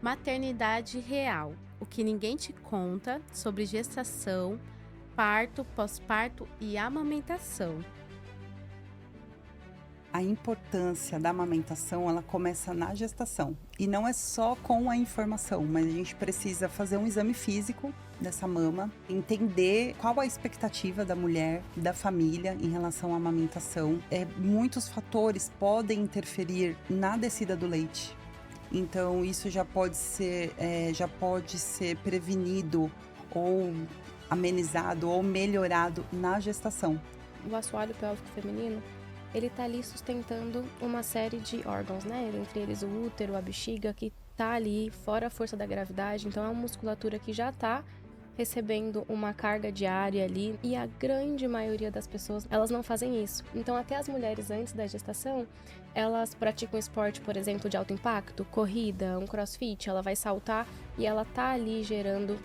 Maternidade real, o que ninguém te conta sobre gestação, parto, pós-parto e amamentação. A importância da amamentação, ela começa na gestação. E não é só com a informação, mas a gente precisa fazer um exame físico dessa mama, entender qual a expectativa da mulher, da família em relação à amamentação. Muitos fatores podem interferir na descida do leite. Então, isso já pode ser prevenido ou amenizado ou melhorado na gestação. O assoalho pélvico feminino, ele tá ali sustentando uma série de órgãos, né? Entre eles o útero, a bexiga, que tá ali fora a força da gravidade. Então é uma musculatura que já tá recebendo uma carga diária ali. E a grande maioria das pessoas, elas não fazem isso. Então até as mulheres antes da gestação, elas praticam esporte, por exemplo, de alto impacto, corrida, um crossfit, ela vai saltar e ela tá ali gerando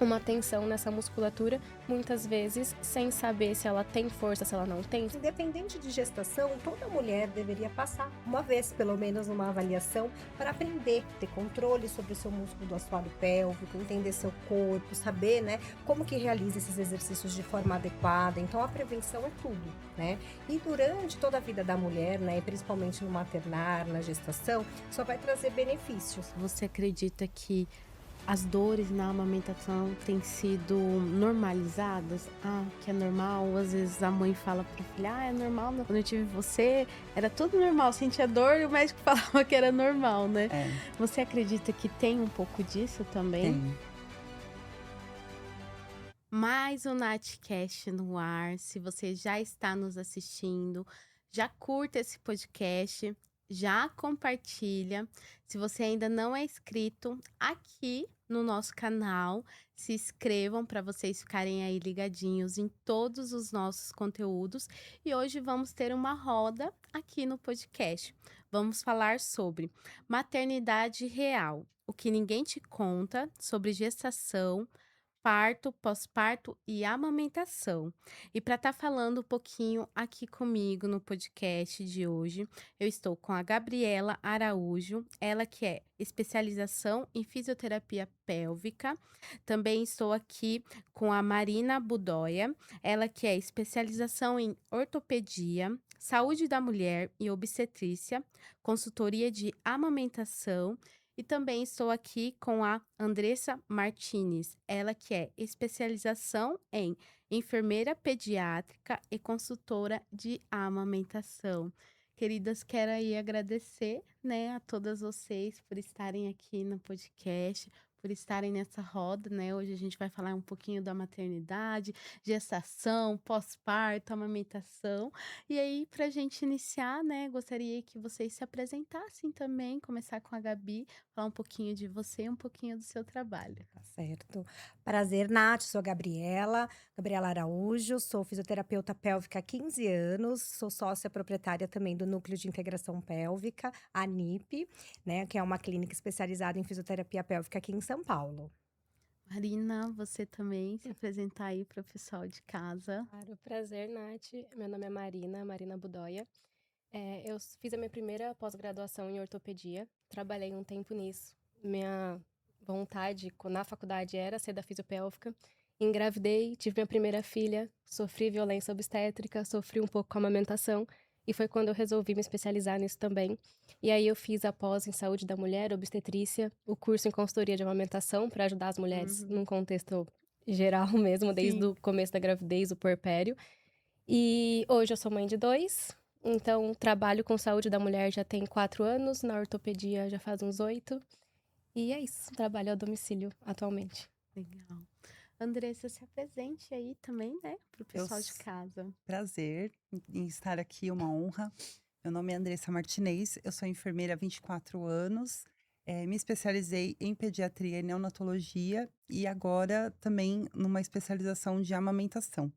uma tensão nessa musculatura, muitas vezes sem saber se ela tem força, se ela não tem. Independente de gestação, toda mulher deveria passar uma vez, pelo menos, numa avaliação para aprender, ter controle sobre o seu músculo do assoalho pélvico, entender seu corpo, saber, né, como que realiza esses exercícios de forma adequada. Então, a prevenção é tudo, né? E durante toda a vida da mulher, né, principalmente no maternar, na gestação, só vai trazer benefícios. Você acredita que as dores na amamentação têm sido normalizadas? Que é normal. Às vezes a mãe fala para a filha, é normal, quando eu tive você, era tudo normal, sentia dor e o médico falava que era normal, né? É, Você acredita que tem um pouco disso também? tem. Mais um Natcast no ar. Se você já está nos assistindo, já curta esse podcast, já compartilha. Se você ainda não é inscrito aqui no nosso canal, se inscrevam para vocês ficarem aí ligadinhos em todos os nossos conteúdos. E hoje vamos ter uma roda aqui no podcast. Vamos falar sobre maternidade real, o que ninguém te conta sobre gestação, parto, pós-parto e amamentação. E para estar falando um pouquinho aqui comigo no podcast de hoje, eu estou com a Gabriela Araújo, ela que é especialização em fisioterapia pélvica. Também estou aqui com a Marina Budóia, ela que é especialização em ortopedia, saúde da mulher e obstetrícia, consultoria de amamentação. E também estou aqui com a Andressa Martinez, ela que é especialização em enfermeira pediátrica e consultora de amamentação. Queridas, quero aí agradecer, né, a todas vocês por estarem aqui no podcast, por estarem nessa roda, né? Hoje a gente vai falar um pouquinho da maternidade, gestação, pós-parto, amamentação. E aí, para a gente iniciar, né, gostaria que vocês se apresentassem também, começar com a Gabi, falar um pouquinho de você e um pouquinho do seu trabalho. Tá certo. Prazer, Nath, sou a Gabriela Araújo, sou fisioterapeuta pélvica há 15 anos, sou sócia proprietária também do Núcleo de Integração Pélvica, a NIP, né, que é uma clínica especializada em fisioterapia pélvica aqui em São Paulo. Marina, você também se apresentar aí para o pessoal de casa. Claro, prazer, Nath. Meu nome é Marina Budóia. Eu fiz a minha primeira pós-graduação em ortopedia, trabalhei um tempo nisso. Minha vontade na faculdade era ser da fisiopélvica. Engravidei, tive minha primeira filha, sofri violência obstétrica, sofri um pouco com a amamentação, e foi quando eu resolvi me especializar nisso também. E aí eu fiz a pós em saúde da mulher, obstetrícia, o curso em consultoria de amamentação para ajudar as mulheres Uhum. num contexto geral mesmo, desde Sim. o começo da gravidez, o puerpério. E hoje eu sou mãe de 2, então trabalho com saúde da mulher já tem 4 anos, na ortopedia já faz uns 8. E é isso, trabalho a domicílio atualmente. Legal. Andressa, se apresente aí também, né, para o Eu pessoal de casa. Prazer em estar aqui, uma honra. Meu nome é Andressa Martinez, eu sou enfermeira há 24 anos, me especializei em pediatria e neonatologia e agora também numa especialização de amamentação.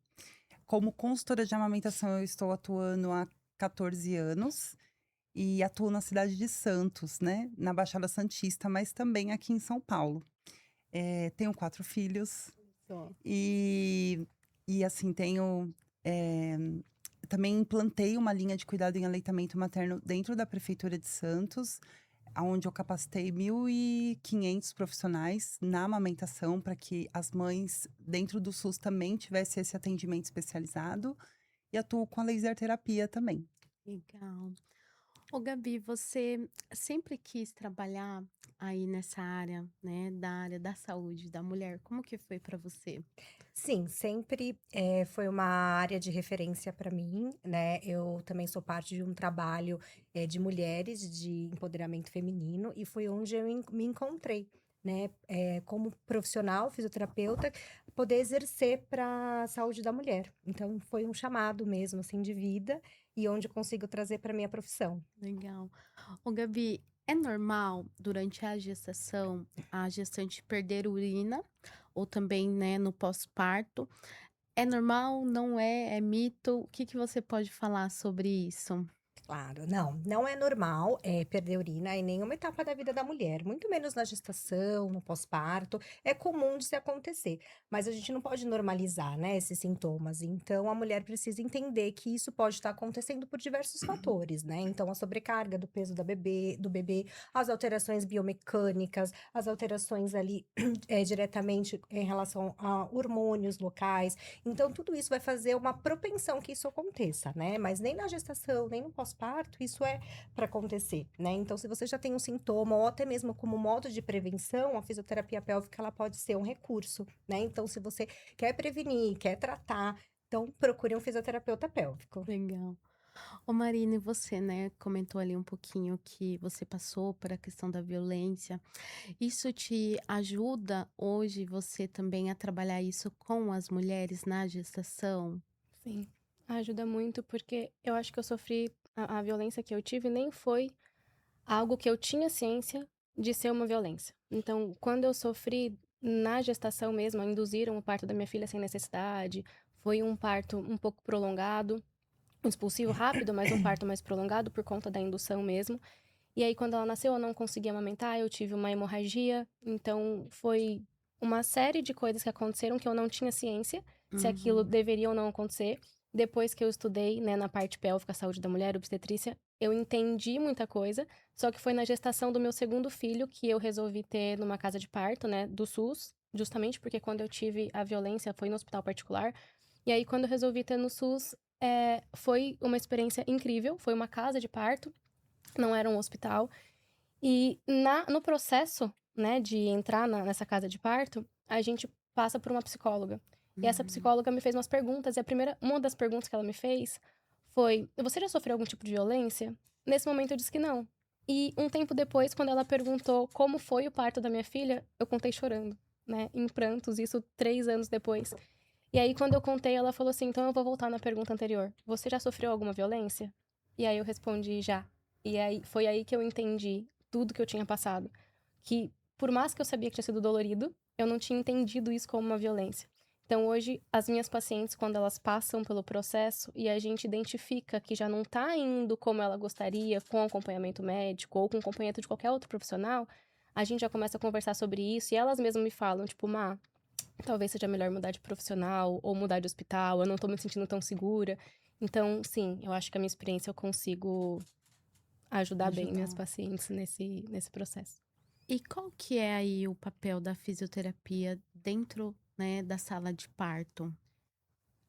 Como consultora de amamentação, eu estou atuando há 14 anos e atuo na cidade de Santos, né, na Baixada Santista, mas também aqui em São Paulo. Tenho 4 filhos Só. e, assim, eh, também implantei uma linha de cuidado em aleitamento materno dentro da prefeitura de Santos. onde eu capacitei 1.500 profissionais na amamentação para que as mães dentro do SUS também tivessem esse atendimento especializado e atuo com a laser terapia também. Legal. Ô, Gabi, você sempre quis trabalhar aí nessa área, né, da área da saúde da mulher. Como que foi para você? Sim, sempre, foi uma área de referência para mim, né. Eu também sou parte de um trabalho, de mulheres, de empoderamento feminino, e foi onde eu me encontrei, né, como profissional, fisioterapeuta, poder exercer para a saúde da mulher. Então foi um chamado mesmo, assim, de vida, e onde eu consigo trazer para minha profissão. Legal. Ô, Gabi, é normal durante a gestação a gestante perder urina ou também, né, no pós-parto? É normal? Não é? É mito? O que que você pode falar sobre isso? Claro, não é normal, perder urina em nenhuma etapa da vida da mulher, muito menos na gestação, no pós-parto, é comum de se acontecer, mas a gente não pode normalizar, né, esses sintomas, então a mulher precisa entender que isso pode estar acontecendo por diversos fatores, né, então a sobrecarga do peso do bebê, as alterações biomecânicas, as alterações ali, diretamente em relação a hormônios locais, então tudo isso vai fazer uma propensão que isso aconteça, né, mas nem na gestação, nem no pós-parto, isso é para acontecer, né. Então se você já tem um sintoma ou até mesmo como modo de prevenção, a fisioterapia pélvica ela pode ser um recurso, né. Então se você quer prevenir, quer tratar, então procure um fisioterapeuta pélvico. Legal. Ô, Marina, e você, né, comentou ali um pouquinho que você passou por a questão da violência. Isso te ajuda hoje você também a trabalhar isso com as mulheres na gestação? Sim, ajuda muito, porque eu acho que eu sofri a violência que eu tive nem foi algo que eu tinha ciência de ser uma violência. Então, quando eu sofri na gestação mesmo, induziram o parto da minha filha sem necessidade, foi um parto um pouco prolongado, um expulsivo rápido, mas um parto mais prolongado por conta da indução mesmo. E aí, quando ela nasceu, eu não consegui amamentar, eu tive uma hemorragia. Então, foi uma série de coisas que aconteceram que eu não tinha ciência se aquilo Uhum. deveria ou não acontecer. Depois que eu estudei, né, na parte pélvica, saúde da mulher, obstetrícia, eu entendi muita coisa. Só que foi na gestação do meu segundo filho que eu resolvi ter numa casa de parto, né, do SUS, justamente porque quando eu tive a violência foi no hospital particular. E aí, quando eu resolvi ter no SUS, foi uma experiência incrível. Foi uma casa de parto, não era um hospital. E no processo, né, de entrar nessa casa de parto, a gente passa por uma psicóloga. E essa Uhum. psicóloga me fez umas perguntas, e uma das perguntas que ela me fez foi: "Você já sofreu algum tipo de violência?" Nesse momento eu disse que não. E um tempo depois, quando ela perguntou como foi o parto da minha filha, eu contei chorando, né, em prantos, isso 3 anos depois. E aí, quando eu contei, ela falou assim: "Então eu vou voltar na pergunta anterior. Você já sofreu alguma violência?" E aí eu respondi: "Já." E aí foi aí que eu entendi tudo que eu tinha passado. Que por mais que eu sabia que tinha sido dolorido, eu não tinha entendido isso como uma violência. Então hoje, as minhas pacientes, quando elas passam pelo processo e a gente identifica que já não tá indo como ela gostaria, com acompanhamento médico ou com acompanhamento de qualquer outro profissional, a gente já começa a conversar sobre isso e elas mesmas me falam, tipo, Má, talvez seja melhor mudar de profissional ou mudar de hospital, eu não tô me sentindo tão segura. Então, sim, eu acho que a minha experiência eu consigo ajudar bem minhas Ajudar. pacientes nesse processo. E qual que é aí o papel da fisioterapia dentro, né, da sala de parto?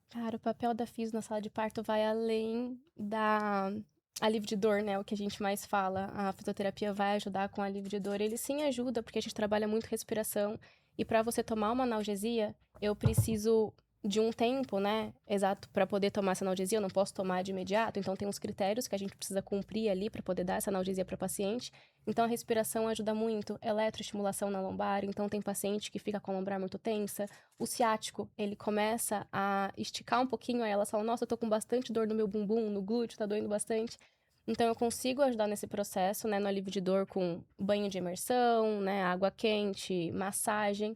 Cara, o papel da fisio na sala de parto vai além da alívio de dor, né, o que a gente mais fala. A fisioterapia vai ajudar com alívio de dor. Ele sim ajuda, porque a gente trabalha muito respiração. E para você tomar uma analgesia, eu preciso de um tempo, né, exato, para poder tomar essa analgesia. Eu não posso tomar de imediato. Então, tem uns critérios que a gente precisa cumprir ali para poder dar essa analgesia para paciente. Então, a respiração ajuda muito. Eletroestimulação na lombar. Então, tem paciente que fica com a lombar muito tensa. O ciático, ele começa a esticar um pouquinho, aí elas falam, nossa, eu tô com bastante dor no meu bumbum, no glúteo, tá doendo bastante. Então, eu consigo ajudar nesse processo, né, no alívio de dor com banho de imersão, né, água quente, massagem.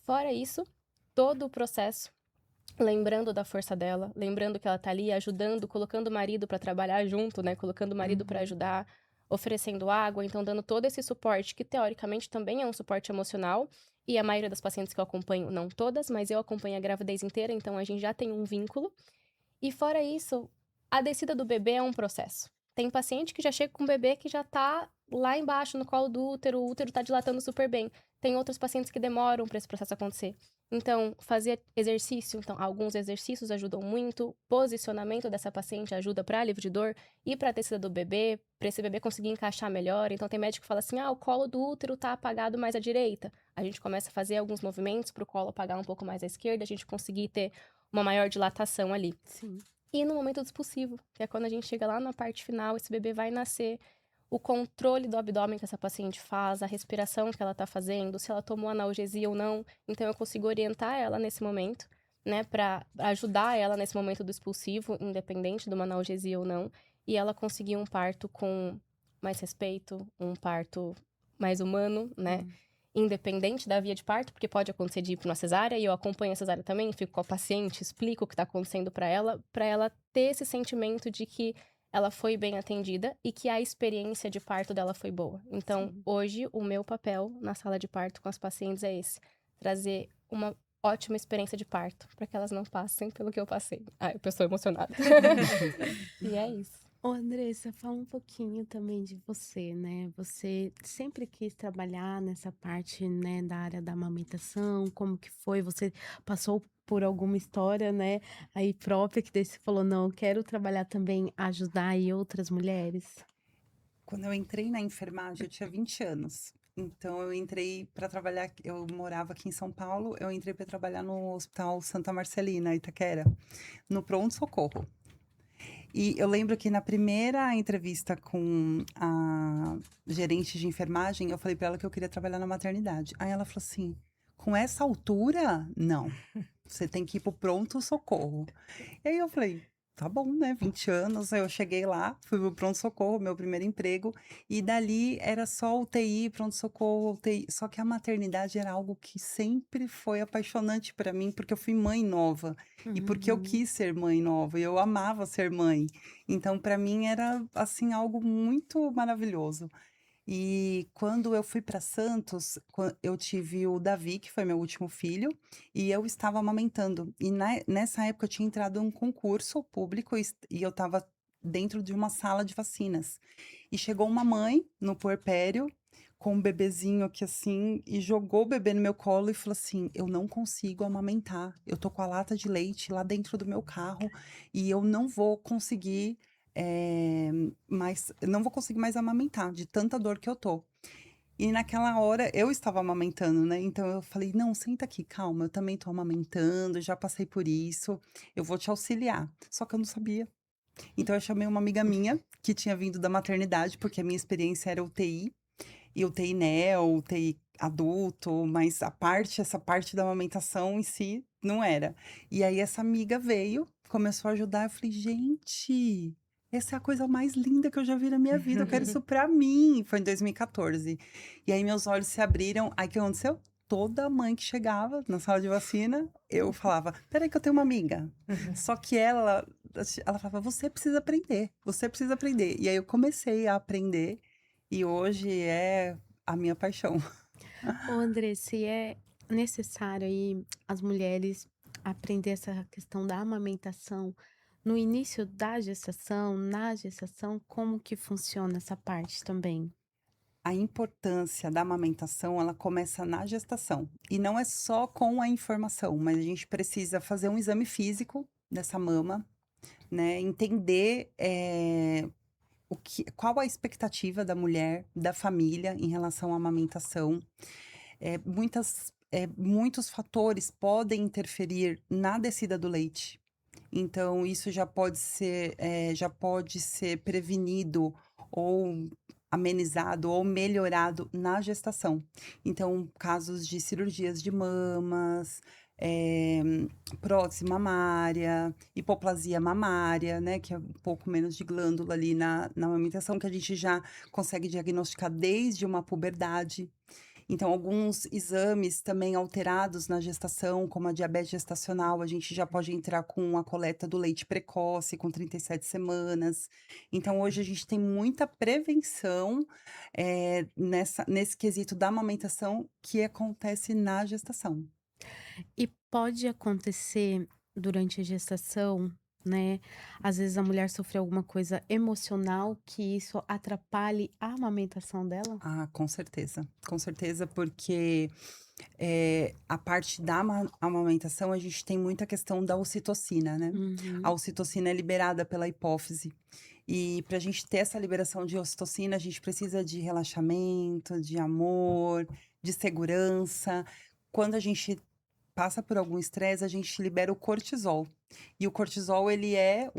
Fora isso, todo o processo, lembrando da força dela, lembrando que ela tá ali ajudando, colocando o marido pra trabalhar junto, né, colocando o marido pra Uhum. ajudar, oferecendo água, então dando todo esse suporte, que teoricamente também é um suporte emocional, e a maioria das pacientes que eu acompanho, não todas, mas eu acompanho a gravidez inteira, então a gente já tem um vínculo. E fora isso, a descida do bebê é um processo. Tem paciente que já chega com um bebê que já tá lá embaixo, no colo do útero, o útero tá dilatando super bem. Tem outros pacientes que demoram para esse processo acontecer. Então, fazer exercício, então, alguns exercícios ajudam muito, posicionamento dessa paciente ajuda para alívio de dor e para a tecida do bebê, para esse bebê conseguir encaixar melhor. Então, tem médico que fala assim, o colo do útero tá apagado mais à direita. A gente começa a fazer alguns movimentos para o colo apagar um pouco mais à esquerda, a gente conseguir ter uma maior dilatação ali. Sim. E no momento do expulsivo, que é quando a gente chega lá na parte final, esse bebê vai nascer, o controle do abdômen que essa paciente faz, a respiração que ela tá fazendo, se ela tomou analgesia ou não. Então, eu consigo orientar ela nesse momento, né, pra ajudar ela nesse momento do expulsivo, independente de uma analgesia ou não, e ela conseguir um parto com mais respeito, um parto mais humano, né? Independente da via de parto, porque pode acontecer de ir para uma cesárea, e eu acompanho a cesárea também, fico com a paciente, explico o que está acontecendo para ela ter esse sentimento de que ela foi bem atendida e que a experiência de parto dela foi boa. Então, Sim. hoje, o meu papel na sala de parto com as pacientes é esse: trazer uma ótima experiência de parto, para que elas não passem pelo que eu passei. Eu estou emocionada. E é isso. Ô, Andressa, fala um pouquinho também de você, né? Você sempre quis trabalhar nessa parte, né, da área da amamentação, como que foi? Você passou por alguma história, né, aí própria, que daí você falou, não, eu quero trabalhar também, ajudar aí outras mulheres? Quando eu entrei na enfermagem, eu tinha 20 anos. Então, eu entrei para trabalhar. Eu morava aqui em São Paulo, eu entrei para trabalhar no Hospital Santa Marcelina, Itaquera, no pronto-socorro. E eu lembro que na primeira entrevista com a gerente de enfermagem, eu falei para ela que eu queria trabalhar na maternidade. Aí ela falou assim: com essa altura? Não. Você tem que ir pro pronto-socorro. E aí eu falei, tá bom, né? 20 anos. Aí eu cheguei lá, fui pro pronto-socorro, meu primeiro emprego. E dali era só UTI, pronto-socorro, UTI. Só que a maternidade era algo que sempre foi apaixonante para mim, porque eu fui mãe nova. E porque eu Uhum. quis ser mãe nova, e eu amava ser mãe. Então, para mim, era, assim, algo muito maravilhoso. E quando eu fui para Santos, eu tive o Davi, que foi meu último filho, e eu estava amamentando. E nessa época eu tinha entrado em um concurso público e eu estava dentro de uma sala de vacinas. E chegou uma mãe no puerpério com um bebezinho aqui assim e jogou o bebê no meu colo e falou assim: "Eu não consigo amamentar. Eu tô com a lata de leite lá dentro do meu carro e eu não vou conseguir mas não vou conseguir mais amamentar, de tanta dor que eu tô". E naquela hora eu estava amamentando, né, então eu falei: "Não, senta aqui, calma, eu também tô amamentando, já passei por isso, eu vou te auxiliar". Só que eu não sabia. Então eu chamei uma amiga minha, que tinha vindo da maternidade, porque a minha experiência era UTI, e UTI neo, UTI adulto, mas essa parte da amamentação em si, não era. E aí essa amiga veio, começou a ajudar, eu falei: "Gente, essa é a coisa mais linda que eu já vi na minha vida, eu quero isso pra mim". Foi em 2014. E aí meus olhos se abriram, aí o que aconteceu? Toda mãe que chegava na sala de vacina, eu falava: "Espera aí que eu tenho uma amiga". Só que ela falava: "Você precisa aprender, você precisa aprender". E aí eu comecei a aprender, e hoje é a minha paixão. Ô, Andressa, se é necessário aí as mulheres aprender essa questão da amamentação no início da gestação, na gestação, como que funciona essa parte também? A importância da amamentação, ela começa na gestação. E não é só com a informação, mas a gente precisa fazer um exame físico dessa mama, né? Entender qual a expectativa da mulher, da família em relação à amamentação. Muitos fatores podem interferir na descida do leite. Então, isso já pode ser prevenido ou amenizado ou melhorado na gestação. Então, casos de cirurgias de mamas, eh, prótese mamária, hipoplasia mamária, né, que é um pouco menos de glândula ali na amamentação, que a gente já consegue diagnosticar desde uma puberdade. Então, alguns exames também alterados na gestação, como a diabetes gestacional, a gente já pode entrar com a coleta do leite precoce, com 37 semanas. Então, hoje a gente tem muita prevenção, nesse quesito da amamentação que acontece na gestação. E pode acontecer durante a gestação né? Às vezes a mulher sofreu alguma coisa emocional que isso atrapalhe a amamentação dela? Ah, com certeza, porque a parte da amamentação, a gente tem muita questão da ocitocina, né? A Uhum. ocitocina é liberada pela hipófise. E para a gente ter essa liberação de ocitocina, a gente precisa de relaxamento, de amor, de segurança. Quando a gente passa por algum estresse, a gente libera o cortisol. E o cortisol, ele é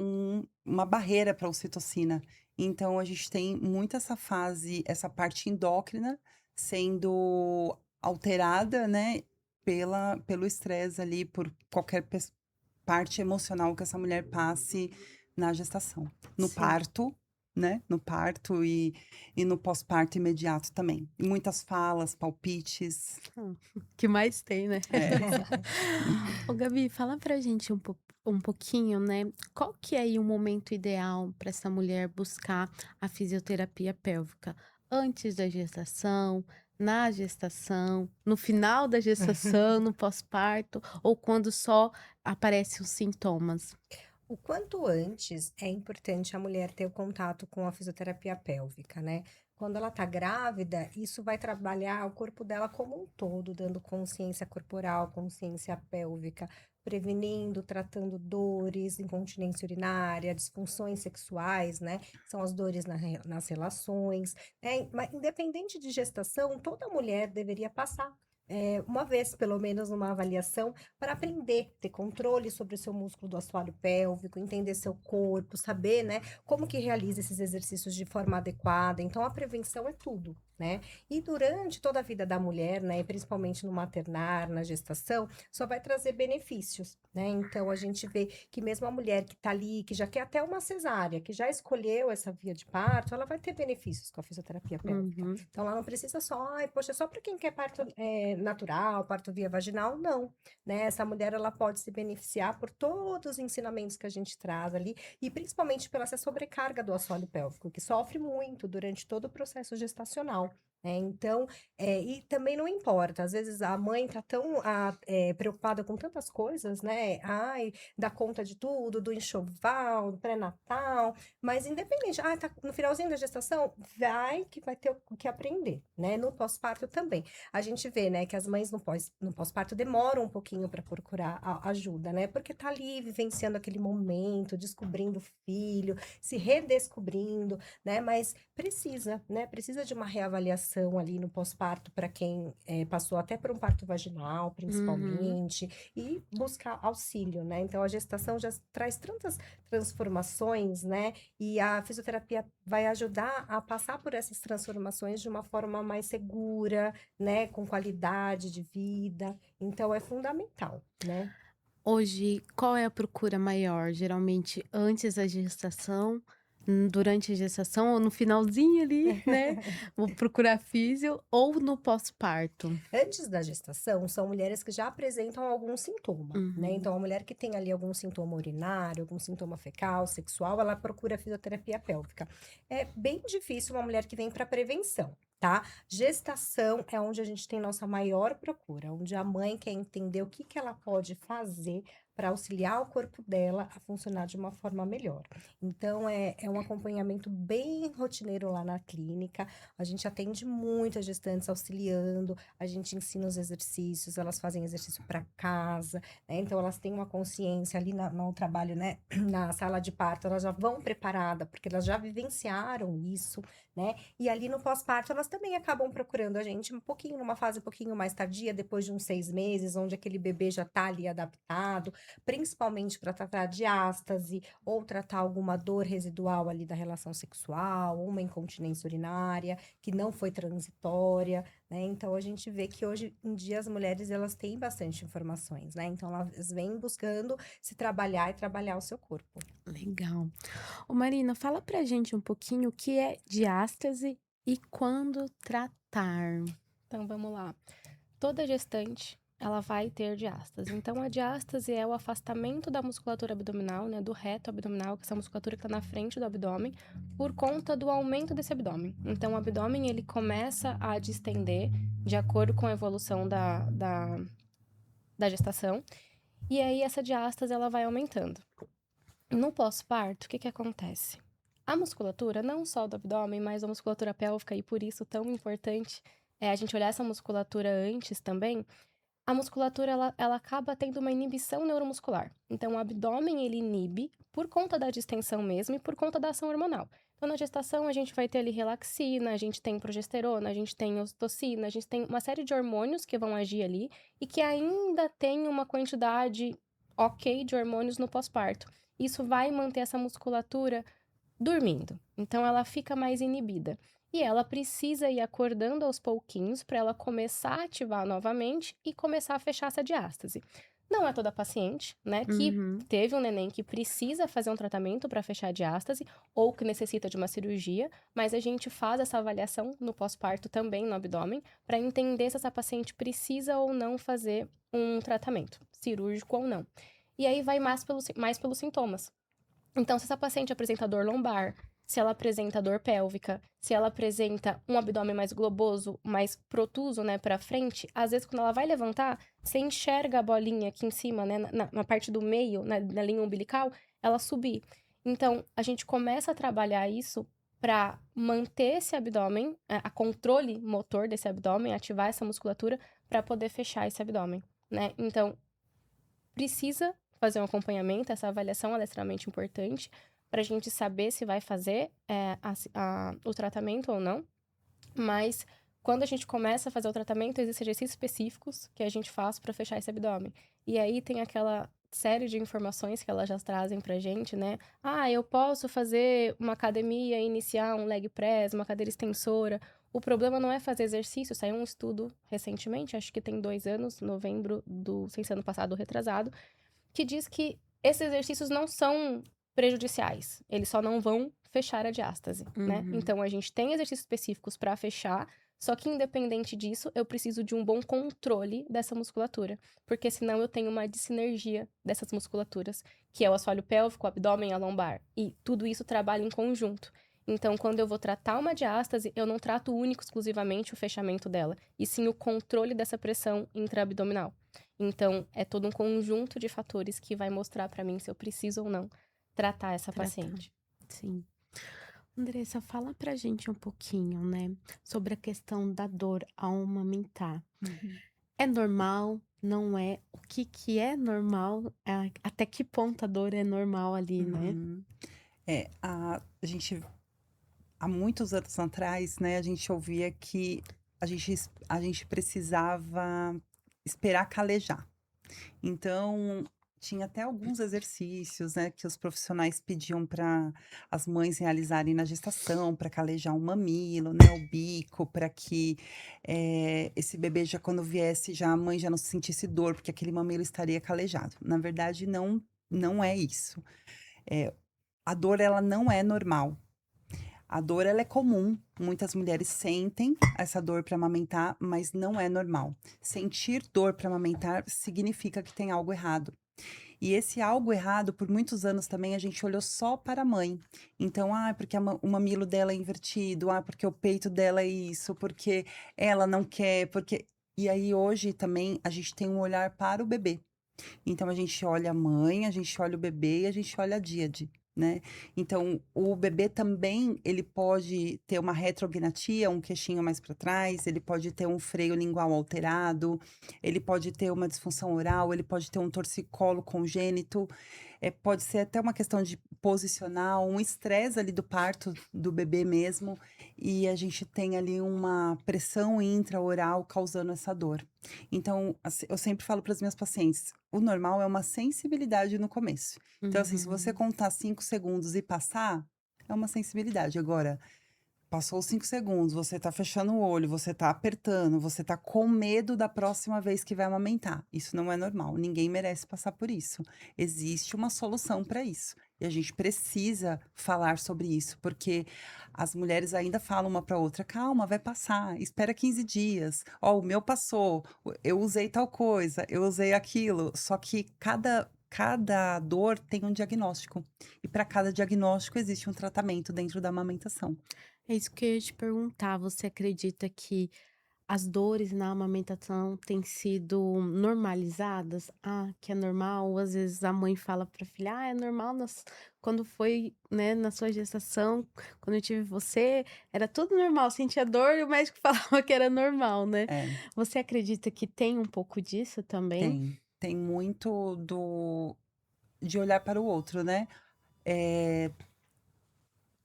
uma barreira para a ocitocina. Então, a gente tem muito essa fase, essa parte endócrina sendo alterada, né, pelo estresse ali, por qualquer parte emocional que essa mulher passe na gestação. No Sim. parto, né? No parto e no pós-parto imediato também. E muitas falas, palpites. Que mais tem, né? É. Ô, Gabi, fala pra gente um pouquinho, né? Qual que é aí o momento ideal para essa mulher buscar a fisioterapia pélvica? Antes da gestação, na gestação, no final da gestação, no pós-parto, ou quando só aparecem os sintomas? O quanto antes é importante a mulher ter o contato com a fisioterapia pélvica, né? Quando ela tá grávida, isso vai trabalhar o corpo dela como um todo, dando consciência corporal, consciência pélvica, prevenindo, tratando dores, incontinência urinária, disfunções sexuais, né? São as dores nas relações, né? Mas independente de gestação, toda mulher deveria passar. Uma vez, pelo menos, numa avaliação para aprender, ter controle sobre o seu músculo do assoalho pélvico, entender seu corpo, saber, né, como que realiza esses exercícios de forma adequada. Então, a prevenção é tudo, né? E durante toda a vida da mulher, né, e principalmente no maternar, na gestação, só vai trazer benefícios, né? Então, a gente vê que mesmo a mulher que tá ali, que já quer até uma cesárea, que já escolheu essa via de parto, ela vai ter benefícios com a fisioterapia pélvica. Uhum. Então, ela não precisa só, ai, poxa, só para quem quer parto natural, parto via vaginal, não, né? Essa mulher, ela pode se beneficiar por todos os ensinamentos que a gente traz ali, e principalmente pela essa sobrecarga do assoalho pélvico, que sofre muito durante todo o processo gestacional. Então, e também não importa, às vezes a mãe tá tão preocupada com tantas coisas, né? Ai, dá conta de tudo, do enxoval, do pré-natal, mas independente, tá no finalzinho da gestação, vai ter o que aprender, né? No pós-parto também. A gente vê, né, que as mães no pós-parto demoram um pouquinho para procurar ajuda, né? Porque tá ali vivenciando aquele momento, descobrindo o filho, se redescobrindo, né? Mas precisa, né? Precisa de uma reavaliação ali no pós-parto para quem passou até por um parto vaginal, Uhum. principalmente, e buscar auxílio, né? Então a gestação já traz tantas transformações, né? E a fisioterapia vai ajudar a passar por essas transformações de uma forma mais segura, né, com qualidade de vida. Então é fundamental, né? Hoje, qual é a procura maior? Geralmente antes da gestação, durante a gestação ou no finalzinho ali, né? Vou procurar físio ou no pós-parto? Antes da gestação, são mulheres que já apresentam algum sintoma, né? Uhum. Então, a mulher que tem ali algum sintoma urinário, algum sintoma fecal, sexual, ela procura fisioterapia pélvica. É bem difícil uma mulher que vem para prevenção. Tá? Gestação é onde a gente tem nossa maior procura, onde a mãe quer entender o que que ela pode fazer para auxiliar o corpo dela a funcionar de uma forma melhor. Então, é um acompanhamento bem rotineiro lá na clínica. A gente atende muitas gestantes auxiliando, a gente ensina os exercícios, elas fazem exercício para casa, né? Então, elas têm uma consciência ali no trabalho, né? Na sala de parto, elas já vão preparadas, porque elas já vivenciaram isso, né? E ali no pós-parto, elas também acabam procurando a gente um pouquinho, numa fase um pouquinho mais tardia, depois de uns 6 meses, onde aquele bebê já tá ali adaptado, principalmente para tratar diástase ou tratar alguma dor residual ali da relação sexual, ou uma incontinência urinária que não foi transitória, né? Então a gente vê que hoje em dia as mulheres elas têm bastante informações, né? Então elas vêm buscando se trabalhar e trabalhar o seu corpo. Legal. Ô Marina, fala pra gente um pouquinho o que é diástase e quando tratar. Então vamos lá. Toda gestante, ela vai ter diástase. Então a diástase é o afastamento da musculatura abdominal, né, do reto abdominal, que é essa musculatura que está na frente do abdômen, por conta do aumento desse abdômen. Então o abdômen ele começa a distender de acordo com a evolução da gestação, e aí essa diástase ela vai aumentando. No pós-parto, o que que acontece? A musculatura, não só do abdômen, mas a musculatura pélvica, e por isso tão importante é a gente olhar essa musculatura antes também. A musculatura, ela acaba tendo uma inibição neuromuscular. Então, o abdômen, ele inibe por conta da distensão mesmo e por conta da ação hormonal. Então, na gestação, a gente vai ter ali relaxina, a gente tem progesterona, a gente tem ocitocina, a gente tem uma série de hormônios que vão agir ali e que ainda tem uma quantidade ok de hormônios no pós-parto. Isso vai manter essa musculatura dormindo. Então, ela fica mais inibida. E ela precisa ir acordando aos pouquinhos para ela começar a ativar novamente e começar a fechar essa diástase. Não é toda paciente, né, que Uhum. teve um neném que precisa fazer um tratamento para fechar a diástase ou que necessita de uma cirurgia, mas a gente faz essa avaliação no pós-parto também no abdômen para entender se essa paciente precisa ou não fazer um tratamento cirúrgico ou não. E aí vai mais pelos sintomas. Então, se essa paciente apresenta dor lombar, se ela apresenta dor pélvica, se ela apresenta um abdômen mais globoso, mais protuso, né, para frente, às vezes quando ela vai levantar, você enxerga a bolinha aqui em cima, né, na parte do meio, na linha umbilical, ela subir. Então, a gente começa a trabalhar isso para manter esse abdômen, a controle motor desse abdômen, ativar essa musculatura para poder fechar esse abdômen, né? Então, precisa fazer um acompanhamento, essa avaliação ela é extremamente importante para a gente saber se vai fazer o tratamento ou não. Mas quando a gente começa a fazer o tratamento, existem exercícios específicos que a gente faz para fechar esse abdômen. E aí tem aquela série de informações que elas já trazem pra gente, né? Ah, eu posso fazer uma academia, iniciar um leg press, uma cadeira extensora. O problema não é fazer exercício. Saiu um estudo recentemente, acho que tem 2 anos, novembro sem ser ano passado ou retrasado, que diz que esses exercícios não são prejudiciais. Eles só não vão fechar a diástase, né? Uhum. Então, a gente tem exercícios específicos para fechar, só que independente disso, eu preciso de um bom controle dessa musculatura, porque senão eu tenho uma dissinergia dessas musculaturas, que é o assoalho pélvico, o abdômen, a lombar, e tudo isso trabalha em conjunto. Então, quando eu vou tratar uma diástase, eu não trato único exclusivamente o fechamento dela, e sim o controle dessa pressão intraabdominal. Então, é todo um conjunto de fatores que vai mostrar pra mim se eu preciso ou não tratar essa Tratar. paciente. Sim. Andressa, fala pra gente um pouquinho, né, sobre a questão da dor ao amamentar. É normal? Não é? O que que é normal? Até que ponto a dor é normal ali, né? Uhum. A gente, há muitos anos atrás, né, a gente ouvia que a gente precisava esperar calejar. Então, tinha até alguns exercícios, né, que os profissionais pediam para as mães realizarem na gestação, para calejar o mamilo, né, o bico, para que esse bebê já quando viesse, já a mãe já não sentisse dor, porque aquele mamilo estaria calejado. Na verdade, não é isso. Eh, a dor, ela não é normal. A dor, ela é comum. Muitas mulheres sentem essa dor para amamentar, mas não é normal. Sentir dor para amamentar significa que tem algo errado. E esse algo errado, por muitos anos também, a gente olhou só para a mãe. Então, porque o mamilo dela é invertido, porque o peito dela é isso, porque ela não quer, porque. E aí, hoje também, a gente tem um olhar para o bebê. Então a gente olha a mãe, a gente olha o bebê e a gente olha a díade, né? Então o bebê também ele pode ter uma retrognatia, um queixinho mais para trás, ele pode ter um freio lingual alterado, ele pode ter uma disfunção oral, ele pode ter um torcicolo congênito, pode ser até uma questão de posicional, um estresse ali do parto do bebê mesmo, e a gente tem ali uma pressão intraoral causando essa dor. Então, eu sempre falo para as minhas pacientes, o normal é uma sensibilidade no começo. Então, assim, se você Uhum. contar 5 segundos e passar, é uma sensibilidade. Agora, passou os 5 segundos, você tá fechando o olho, você tá apertando, você tá com medo da próxima vez que vai amamentar. Isso não é normal, ninguém merece passar por isso. Existe uma solução para isso. E a gente precisa falar sobre isso, porque as mulheres ainda falam uma para outra: calma, vai passar, espera 15 dias. Ó, o meu passou, eu usei tal coisa, eu usei aquilo. Só que cada dor tem um diagnóstico. E para cada diagnóstico existe um tratamento dentro da amamentação. É isso que eu ia te perguntar. Você acredita que as dores na amamentação têm sido normalizadas? Ah, que é normal, ou às vezes a mãe fala para a filha: "Ah, é normal quando foi, né, na sua gestação, quando eu tive você, era tudo normal, sentia dor e o médico falava que era normal", né. É, Você acredita que tem um pouco disso também? tem muito de olhar para o outro, né. Eh,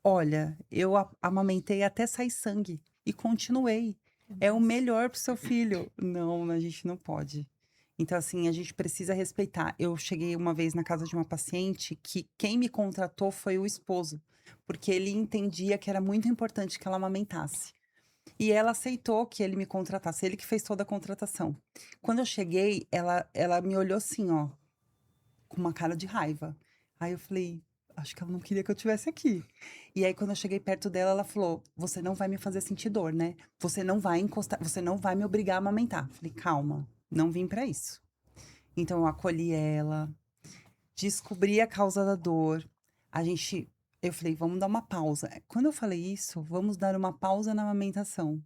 "Olha, eu amamentei até sair sangue e continuei. É o Nossa. melhor para o seu filho". Não, a gente não pode. Então, assim, a gente precisa respeitar. Eu cheguei uma vez na casa de uma paciente que quem me contratou foi o esposo, porque ele entendia que era muito importante que ela amamentasse. E ela aceitou que ele me contratasse, ele que fez toda a contratação. Quando eu cheguei, ela me olhou assim, ó, com uma cara de raiva. Aí eu falei: "Acho que ela não queria que eu estivesse aqui". E aí quando eu cheguei perto dela, ela falou: "Você não vai me fazer sentir dor, né? Você não vai encostar, você não vai me obrigar a amamentar". Falei: "Calma, não vim pra isso". Então eu acolhi ela, descobri a causa da dor. A gente Eu falei: "Vamos dar uma pausa". Quando eu falei isso: "Vamos dar uma pausa na amamentação",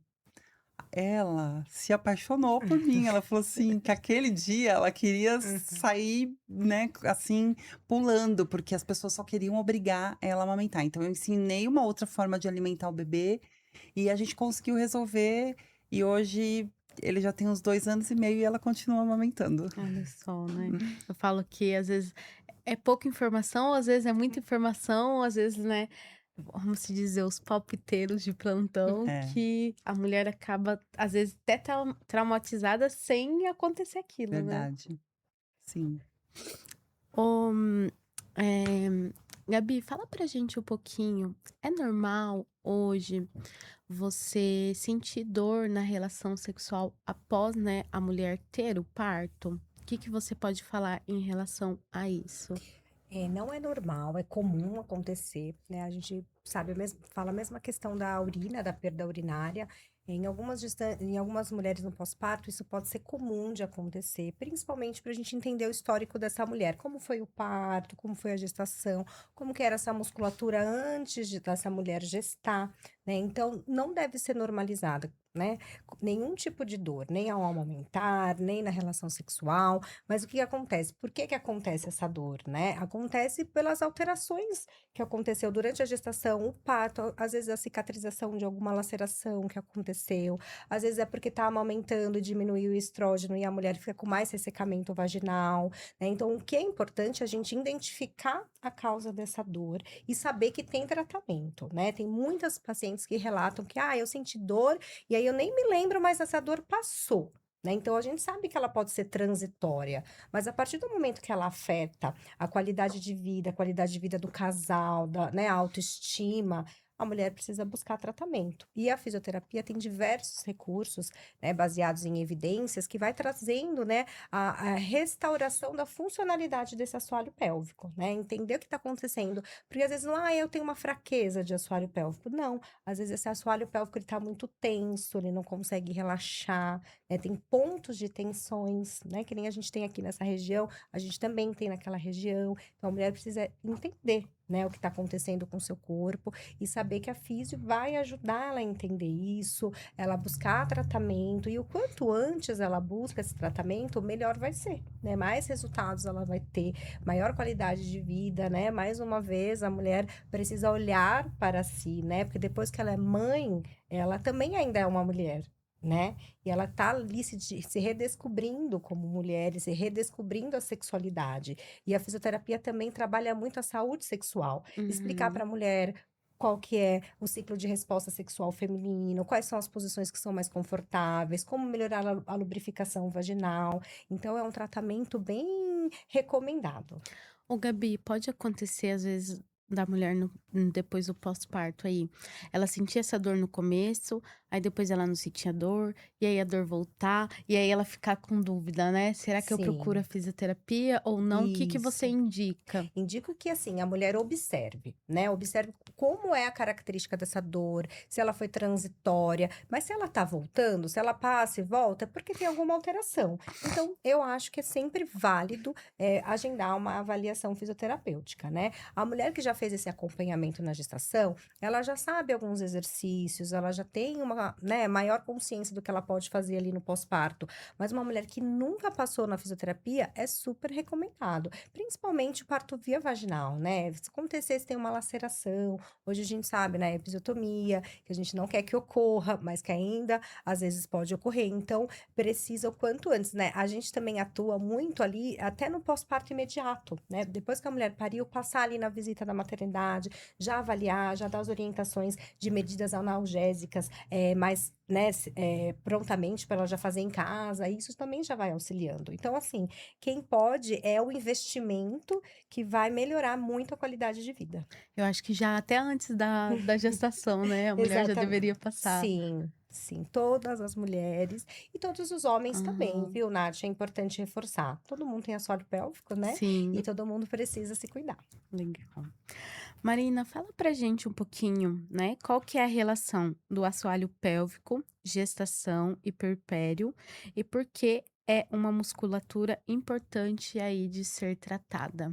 ela se apaixonou por mim. Ela falou assim que aquele dia ela queria Uhum. sair, né, assim, pulando, porque as pessoas só queriam obrigar ela a amamentar. Então eu ensinei uma outra forma de alimentar o bebê e a gente conseguiu resolver. E hoje ele já tem uns 2 anos e meio e ela continua amamentando. Olha só, né. Eu falo que às vezes é pouca informação, às vezes é muita informação, às vezes, né, vamos se dizer, os palpiteiros de plantão, É, que a mulher acaba, às vezes, até traumatizada sem acontecer aquilo, né. verdade. Sim. Ô, eh, Gabi, fala pra gente um pouquinho, é normal hoje você sentir dor na relação sexual após, né, a mulher ter o parto? O que que você pode falar em relação a isso? Não é normal, é comum acontecer, né? A gente sabe, fala a mesma questão da urina, da perda urinária. Em algumas mulheres no pós-parto, isso pode ser comum de acontecer, principalmente para a gente entender o histórico dessa mulher, como foi o parto, como foi a gestação, como que era essa musculatura dessa mulher gestar, né? Então, não deve ser normalizada, né? Nenhum tipo de dor, nem ao amamentar, nem na relação sexual. Mas o que acontece? Por que que acontece essa dor, né? Acontece pelas alterações que aconteceu durante a gestação, o parto, às vezes a cicatrização de alguma laceração que aconteceu, às vezes é porque está amamentando e diminuiu o estrógeno e a mulher fica com mais ressecamento vaginal, né? Então, o que é importante é a gente identificar a causa dessa dor e saber que tem tratamento, né? Tem muitas pacientes que relatam que, eu senti dor e aí eu nem me lembro, mas essa dor passou. Né? Então, a gente sabe que ela pode ser transitória, mas a partir do momento que ela afeta a qualidade de vida do casal, né, a autoestima, a mulher precisa buscar tratamento. E a fisioterapia tem diversos recursos, né, baseados em evidências, que vai trazendo, né, a restauração da funcionalidade desse assoalho pélvico, né? Entender o que está acontecendo. Porque às vezes, não, eu tenho uma fraqueza de assoalho pélvico. Não, às vezes esse assoalho pélvico está muito tenso, ele não consegue relaxar, né, tem pontos de tensões, né, que nem a gente tem aqui nessa região, a gente também tem naquela região. Então a mulher precisa entender, né, o que está acontecendo com o seu corpo e saber que a físio vai ajudar ela a entender isso, ela buscar tratamento e o quanto antes ela busca esse tratamento, melhor vai ser, né? Mais resultados ela vai ter, maior qualidade de vida, né? Mais uma vez, a mulher precisa olhar para si, né? Porque depois que ela é mãe, ela também ainda é uma mulher, né? E ela tá ali se redescobrindo como mulher, e se redescobrindo a sexualidade. E a fisioterapia também trabalha muito a saúde sexual. Explicar para Uhum. a mulher qual que é o ciclo de resposta sexual feminino, quais são as posições que são mais confortáveis, como melhorar a lubrificação vaginal. Então, é um tratamento bem recomendado. Ô, Gabi, pode acontecer às vezes da mulher depois do pós-parto aí, ela sentia essa dor no começo, aí depois ela não sentia dor, e aí a dor voltar, e aí ela ficar com dúvida, né? Será que eu procuro a Sim, fisioterapia ou não? O que que você isso. indica? Indico que, assim, a mulher observe, né? Observe como é a característica dessa dor, se ela foi transitória, mas se ela tá voltando, se ela passa e volta, é porque tem alguma alteração. Então, eu acho que é sempre válido agendar uma avaliação fisioterapêutica, né? A mulher que já fez esse acompanhamento na gestação, ela já sabe alguns exercícios, ela já tem uma, né, maior consciência do que ela pode fazer ali no pós-parto. Mas uma mulher que nunca passou na fisioterapia é super recomendado, principalmente o parto via vaginal, né? Se acontecer, se tem uma laceração, hoje a gente sabe, né, episiotomia, que a gente não quer que ocorra, mas que ainda às vezes pode ocorrer. Então, precisa o quanto antes, né? A gente também atua muito ali, até no pós-parto imediato, né? Depois que a mulher pariu, passar ali na visita da maternidade, já avaliar, já dar as orientações de medidas analgésicas, mais, né, prontamente para ela já fazer em casa, isso também já vai auxiliando. Então, assim, quem pode é o investimento que vai melhorar muito a qualidade de vida. Eu acho que já até antes da gestação, né, a mulher já Exatamente. deveria passar. Sim, sim, todas as mulheres e todos os homens também, Aham. viu, Nath? É importante reforçar. Todo mundo tem assoalho pélvico, né? E Sim, todo mundo precisa se cuidar. legal. Marina, fala pra gente um pouquinho, né, qual que é a relação do assoalho pélvico, gestação e puerpério e por que é uma musculatura importante aí de ser tratada?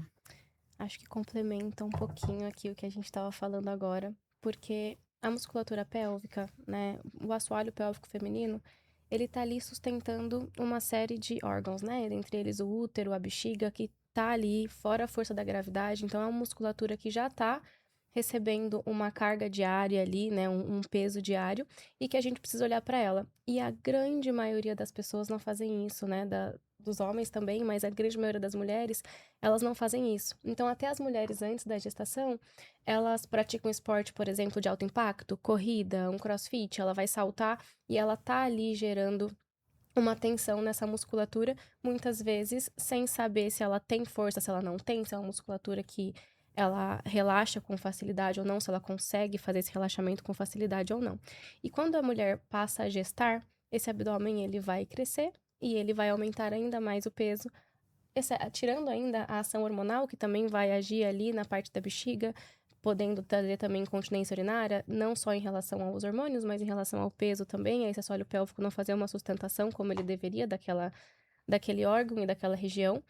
Acho que complementa um pouquinho aqui o que a gente estava falando agora, porque a musculatura pélvica, né, o assoalho pélvico feminino, ele tá ali sustentando uma série de órgãos, né, dentre eles o útero, a bexiga, que tá ali fora a força da gravidade, então é uma musculatura que já tá recebendo uma carga diária ali, né, um peso diário, e que a gente precisa olhar para ela. E a grande maioria das pessoas não fazem isso, né, dos homens também, mas a grande maioria das mulheres elas não fazem isso. Então, até as mulheres antes da gestação, elas praticam esporte, por exemplo, de alto impacto, corrida, um crossfit, ela vai saltar e ela tá ali gerando uma tensão nessa musculatura, muitas vezes sem saber se ela tem força, se ela não tem, se é uma musculatura que ela relaxa com facilidade ou não, se ela consegue fazer esse relaxamento com facilidade ou não. E quando a mulher passa a gestar, esse abdômen ele vai crescer e ele vai aumentar ainda mais o peso tirando ainda a ação hormonal, que também vai agir ali na parte da bexiga, podendo trazer também incontinência urinária, não só em relação aos hormônios, mas em relação ao peso também, a esse assoalho pélvico não fazer uma sustentação como ele deveria daquele órgão e daquela região.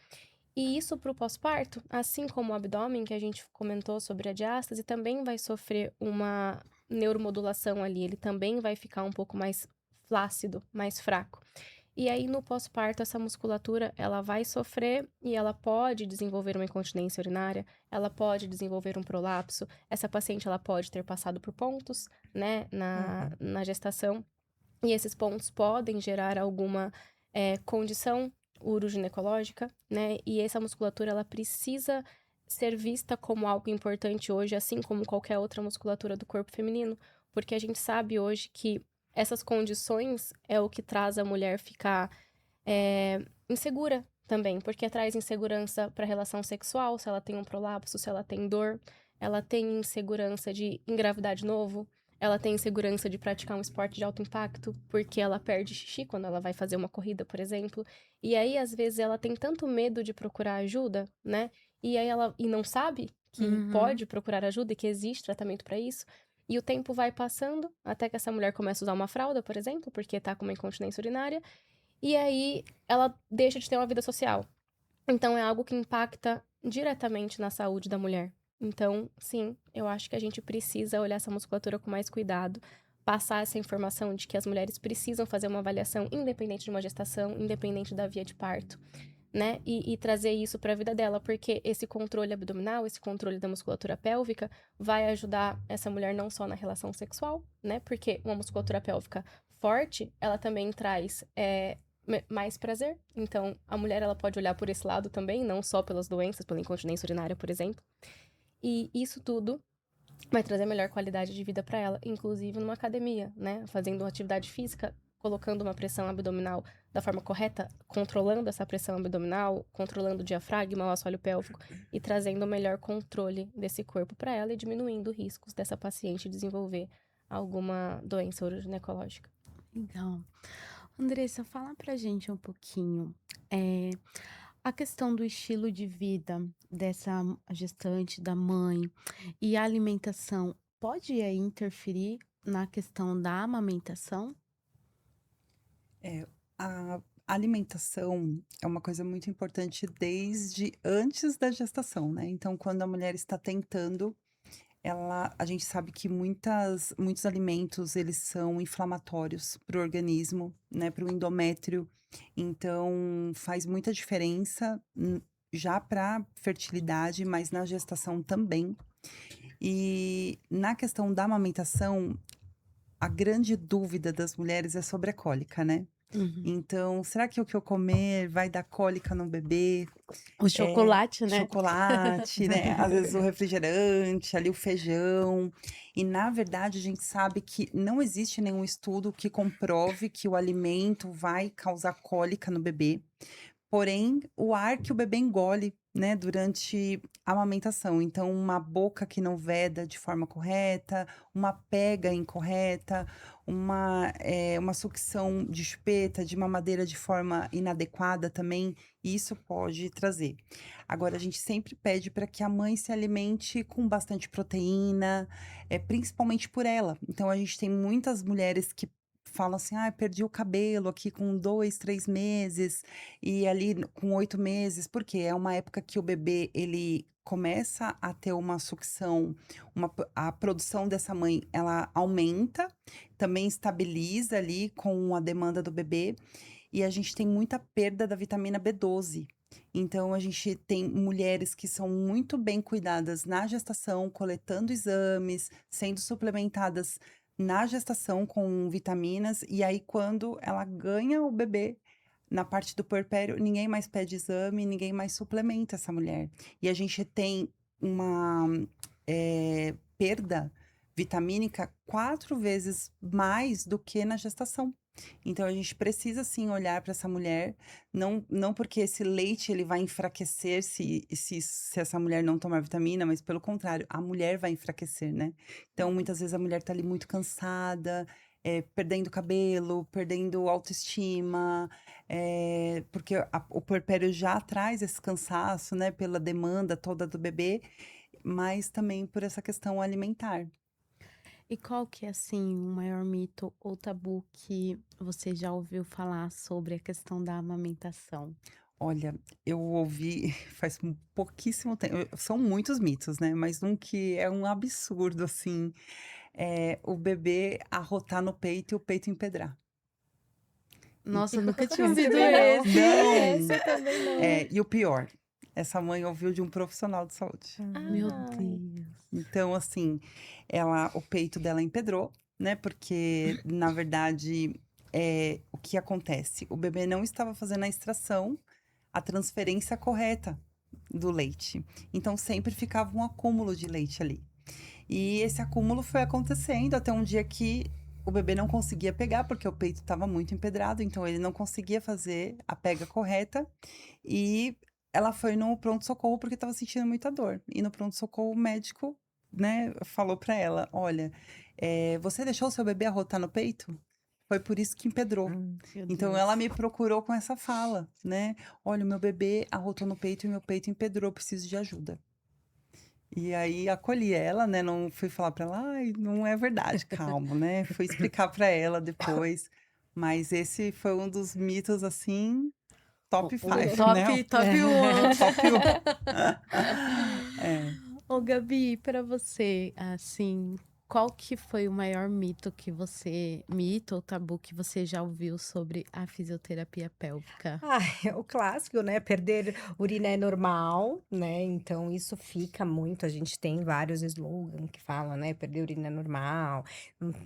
E isso para o pós-parto, assim como o abdômen, que a gente comentou sobre a diástase, também vai sofrer uma neuromodulação ali, ele também vai ficar um pouco mais flácido, mais fraco. E aí, no pós-parto, essa musculatura, ela vai sofrer e ela pode desenvolver uma incontinência urinária, ela pode desenvolver um prolapso. Essa paciente, ela pode ter passado por pontos, né, na gestação. E esses pontos podem gerar alguma condição uroginecológica, né? E essa musculatura, ela precisa ser vista como algo importante hoje, assim como qualquer outra musculatura do corpo feminino, porque a gente sabe hoje que essas condições é o que traz a mulher ficar insegura também, porque traz insegurança para a relação sexual, se ela tem um prolapso, se ela tem dor, ela tem insegurança de engravidar de novo, ela tem insegurança de praticar um esporte de alto impacto, porque ela perde xixi quando ela vai fazer uma corrida, por exemplo. E aí, às vezes, ela tem tanto medo de procurar ajuda, né? E aí ela não sabe que Uhum. pode procurar ajuda e que existe tratamento para isso. E o tempo vai passando até que essa mulher começa a usar uma fralda, por exemplo, porque tá com uma incontinência urinária. E aí ela deixa de ter uma vida social. Então é algo que impacta diretamente na saúde da mulher. Então, sim, eu acho que a gente precisa olhar essa musculatura com mais cuidado, passar essa informação de que as mulheres precisam fazer uma avaliação independente de uma gestação, independente da via de parto, né? E trazer isso para a vida dela, porque esse controle abdominal, esse controle da musculatura pélvica vai ajudar essa mulher não só na relação sexual, né? Porque uma musculatura pélvica forte, ela também traz mais prazer. Então, a mulher ela pode olhar por esse lado também, não só pelas doenças, pela incontinência urinária, por exemplo. E isso tudo vai trazer melhor qualidade de vida para ela, inclusive numa academia, né? Fazendo uma atividade física, colocando uma pressão abdominal da forma correta, controlando essa pressão abdominal, controlando o diafragma, o assoalho pélvico e trazendo o melhor controle desse corpo para ela e diminuindo riscos dessa paciente desenvolver alguma doença uroginecológica. Legal. Andressa, fala pra gente um pouquinho, eh, a questão do estilo de vida dessa gestante, da mãe, e a alimentação pode aí interferir na questão da amamentação? É, a alimentação é uma coisa muito importante desde antes da gestação, né? Então, quando a mulher está tentando a gente sabe que muitos alimentos, eles são inflamatórios para o organismo, né, para o endométrio. Então, faz muita diferença já para fertilidade, mas na gestação também. E na questão da amamentação, a grande dúvida das mulheres é sobre a cólica, né? Uhum. Então, será que o que eu comer vai dar cólica no bebê? O chocolate, né? Chocolate, né? Às vezes o refrigerante, ali o feijão. E na verdade, a gente sabe que não existe nenhum estudo que comprove que o alimento vai causar cólica no bebê. Porém, o ar que o bebê engole, né, durante a amamentação. Então, uma boca que não veda de forma correta, uma pega incorreta, uma sucção de chupeta, de mamadeira de forma inadequada também, isso pode trazer. Agora, a gente sempre pede para que a mãe se alimente com bastante proteína, principalmente por ela. Então, a gente tem muitas mulheres que falam assim: ah, perdi o cabelo aqui com 2, 3 meses, e ali com 8 meses, porque é uma época que o bebê ele começa a ter uma sucção, a produção dessa mãe ela aumenta, também estabiliza ali com a demanda do bebê, e a gente tem muita perda da vitamina B12. Então, a gente tem mulheres que são muito bem cuidadas na gestação, coletando exames, sendo suplementadas na gestação com vitaminas, e aí quando ela ganha o bebê, na parte do puerpério, ninguém mais pede exame, ninguém mais suplementa essa mulher. E a gente tem uma perda vitamínica 4 vezes mais do que na gestação. Então, a gente precisa sim olhar para essa mulher, não porque esse leite ele vai enfraquecer se essa mulher não tomar vitamina, mas pelo contrário, a mulher vai enfraquecer, né? Então, muitas vezes a mulher tá ali muito cansada, perdendo cabelo, perdendo autoestima, porque o puerpério já traz esse cansaço, né, pela demanda toda do bebê, mas também por essa questão alimentar. E qual que é, assim, o maior mito ou tabu que você já ouviu falar sobre a questão da amamentação? Olha, eu ouvi faz pouquíssimo tempo. São muitos mitos, né? Mas um que é um absurdo, assim, é o bebê arrotar no peito e o peito empedrar. Nossa, eu nunca tinha Esse ouvido também não. esse. Esse Não! também não. E o pior, essa mãe ouviu de um profissional de saúde. Meu Ai. Deus. Então, assim, o peito dela empedrou, né? Porque, na verdade, o que acontece? O bebê não estava fazendo a extração, a transferência correta do leite. Então, sempre ficava um acúmulo de leite ali. E esse acúmulo foi acontecendo até um dia que o bebê não conseguia pegar, porque o peito estava muito empedrado, então ele não conseguia fazer a pega correta. E ela foi no pronto-socorro porque estava sentindo muita dor. E no pronto-socorro, o médico, né, falou para ela: olha, você deixou o seu bebê arrotar no peito? Foi por isso que empedrou. Meu Então Deus. ela me procurou com essa fala, né? Olha, o meu bebê arrotou no peito e meu peito empedrou, preciso de ajuda. E aí acolhi ela, né? Não fui falar pra ela, ai, não é verdade, calma, né? Fui explicar pra ela depois. Mas esse foi um dos mitos, assim, top 5, né? Top 1. Top 1. É. Ô, Gabi, pra você, assim, qual que foi o maior mito ou tabu que você já ouviu sobre a fisioterapia pélvica? O clássico, né? Perder urina é normal, né? Então isso fica muito. A gente tem vários slogans que falam, né? Perder urina é normal,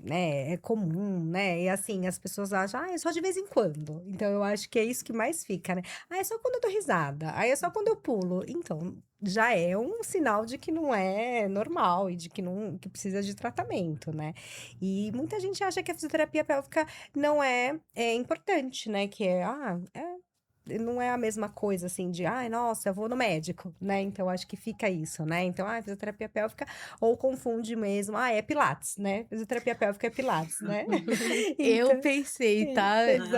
né? É comum, né? E assim, as pessoas acham, é só de vez em quando. Então eu acho que é isso que mais fica, né? É só quando eu dou risada, é só quando eu pulo. Então, já é um sinal de que não é normal e de que não que precisa de tratamento, né? E muita gente acha que a fisioterapia pélvica não é importante, né? Que não é a mesma coisa assim de, ai, nossa, eu vou no médico, né? Então acho que fica isso, né? Então, fisioterapia pélvica, ou confunde mesmo, é Pilates, né? Fisioterapia pélvica é Pilates, né? Eu Então, pensei, tá? Antes de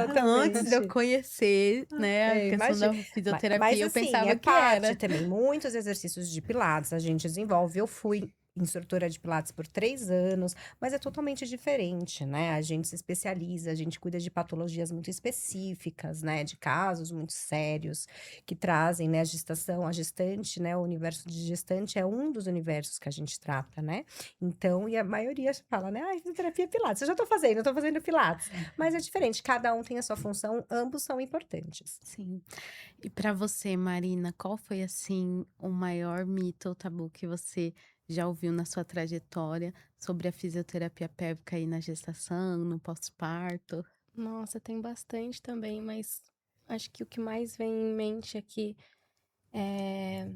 eu exatamente. conhecer, né, a questão Imagina. da fisioterapia, Mas eu assim, pensava é que era. parte também. Muitos exercícios de Pilates a gente desenvolve. Eu fui instrutora de Pilates por 3 anos, mas é totalmente diferente, né? A gente se especializa, a gente cuida de patologias muito específicas, né? De casos muito sérios que trazem, né, a gestante, né? O universo de gestante é um dos universos que a gente trata, né? Então, e a maioria fala, né? Ah, fisioterapia é Pilates. Eu tô fazendo Pilates. Mas é diferente, cada um tem a sua função, ambos são importantes. Sim. E para você, Marina, qual foi assim o maior mito ou tabu que você já ouviu na sua trajetória sobre a fisioterapia pélvica aí na gestação, no pós-parto? Nossa, tem bastante também, mas acho que o que mais vem em mente aqui é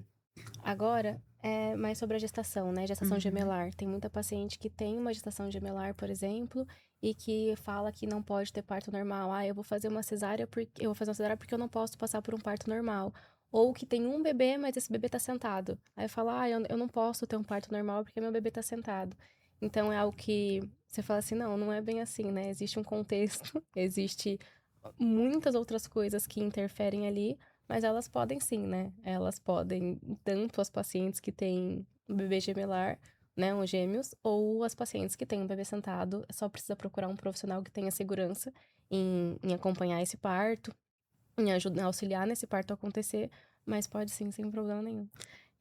agora é mais sobre a gestação, né? Gestação Uhum. gemelar. Tem muita paciente que tem uma gestação gemelar, por exemplo, e que fala que não pode ter parto normal. Ah, eu vou fazer uma cesárea porque eu não posso passar por um parto normal. Ou que tem um bebê, mas esse bebê tá sentado. Aí fala, ah, eu não posso ter um parto normal porque meu bebê tá sentado. Então é algo que você fala assim, não, não é bem assim, né? Existe um contexto, existe muitas outras coisas que interferem ali, mas elas podem sim, né? Elas podem, tanto as pacientes que têm um bebê gemelar, né, os gêmeos, ou as pacientes que têm um bebê sentado, só precisa procurar um profissional que tenha segurança em acompanhar esse parto, em ajudar, auxiliar nesse parto acontecer, mas pode sim, sem problema nenhum.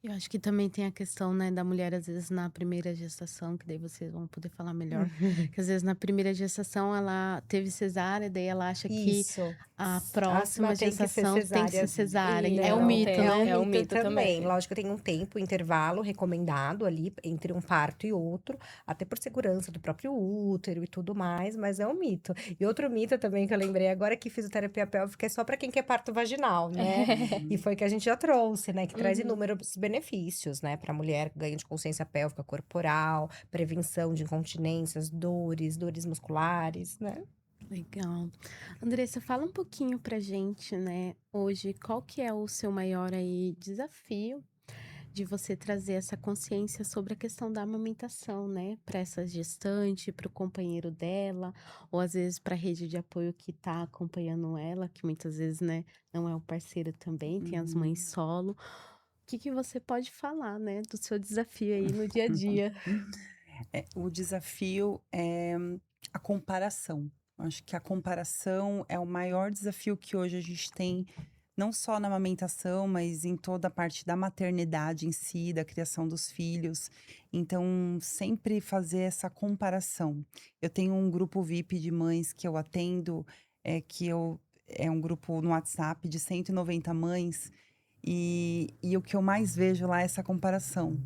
Eu acho que também tem a questão, né, da mulher, às vezes, na primeira gestação, que daí vocês vão poder falar melhor, que às vezes na primeira gestação ela teve cesárea, daí ela acha que Isso. a Asma próxima tem que ser gestação tem que ser cesárea. cesárea. É o Não, mito, tem. É um né? É um mito mito também. também. Lógico que tem um tempo, intervalo recomendado ali entre um parto e outro, até por segurança do próprio útero e tudo mais, mas é um mito. E outro mito também que eu lembrei agora é que fisioterapia pélvica é só para quem quer parto vaginal, né? E foi que a gente já trouxe, né? Que traz Uhum. inúmeros benefícios, né? Para a mulher, ganho de consciência pélvica corporal, prevenção de incontinências, dores musculares, né? Legal. Andressa, fala um pouquinho pra gente, né, hoje, qual que é o seu maior aí desafio de você trazer essa consciência sobre a questão da amamentação, né, para essa gestante, para o companheiro dela, ou às vezes para a rede de apoio que está acompanhando ela, que muitas vezes, né, não é o parceiro também, tem as mães Uhum. solo. O que que você pode falar, né, do seu desafio aí no dia a dia? O desafio é a comparação. Acho que a comparação é o maior desafio que hoje a gente tem, não só na amamentação, mas em toda a parte da maternidade em si, da criação dos filhos. Então, sempre fazer essa comparação. Eu tenho um grupo VIP de mães que eu atendo, é um grupo no WhatsApp de 190 mães, e o que eu mais vejo lá é essa comparação.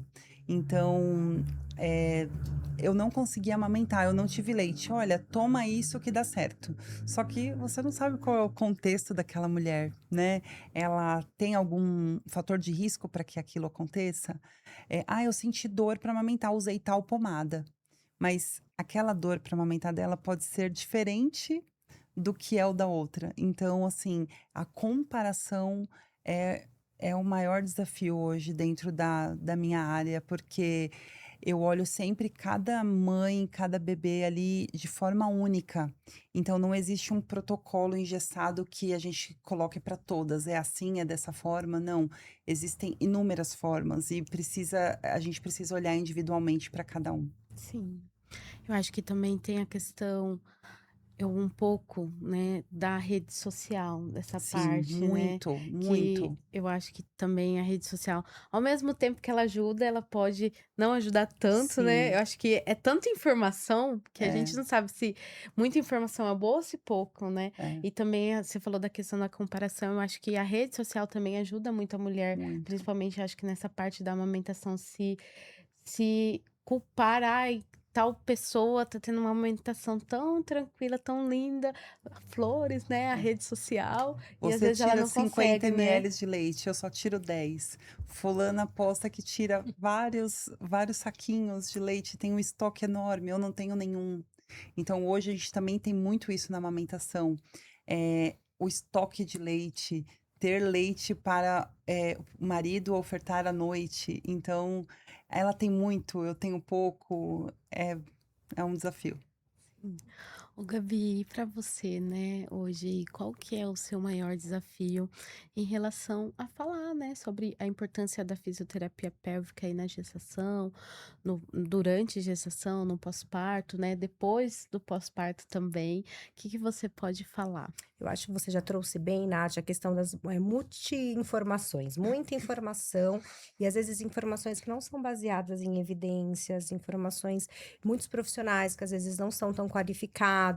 Então, eh, eu não consegui amamentar, eu não tive leite. Olha, toma isso que dá certo. Só que você não sabe qual é o contexto daquela mulher, né? Ela tem algum fator de risco para que aquilo aconteça? Eu senti dor para amamentar, usei tal pomada. Mas aquela dor para amamentar dela pode ser diferente do que é o da outra. Então, assim, a comparação é, é o maior desafio hoje dentro da minha área, porque eu olho sempre cada mãe, cada bebê ali de forma única. Então, não existe um protocolo engessado que a gente coloque para todas. É assim, é dessa forma? Não. Existem inúmeras formas e a gente precisa olhar individualmente para cada um. Sim. Eu acho que também tem a questão, eu um pouco, né, da rede social, dessa Sim, parte, né, muito, que muito. eu acho que também a rede social, ao mesmo tempo que ela ajuda, ela pode não ajudar tanto, né? Eu Sim, acho que é tanta informação que a gente é, não sabe se muita informação é boa ou se pouco, né? é, E também você falou da questão da comparação, eu acho que a rede social também ajuda muito a mulher, muito. principalmente acho que nessa parte da amamentação, se culpar, ai, tal pessoa tá tendo uma amamentação tão tranquila, tão linda, flores, né, a É. rede social, e às Você vezes ela tira não 50 consegue, né? ml de leite, eu só tiro 10. Fulana aposta que tira vários saquinhos de leite, tem um estoque enorme, eu não tenho nenhum. Então, hoje a gente também tem muito isso na amamentação. O estoque de leite, ter leite para o marido ofertar à noite. Então, ela tem muito, eu tenho pouco, é um desafio. Ô, Gabi, para você, né, hoje, qual que é o seu maior desafio em relação a falar, né, sobre a importância da fisioterapia pélvica aí na gestação, durante a gestação, no pós-parto, né, depois do pós-parto também, o que que você pode falar? Eu acho que você já trouxe bem, Nath, a questão das multi-informações, muita informação, e às vezes informações que não são baseadas em evidências, informações, muitos profissionais que às vezes não são tão qualificados,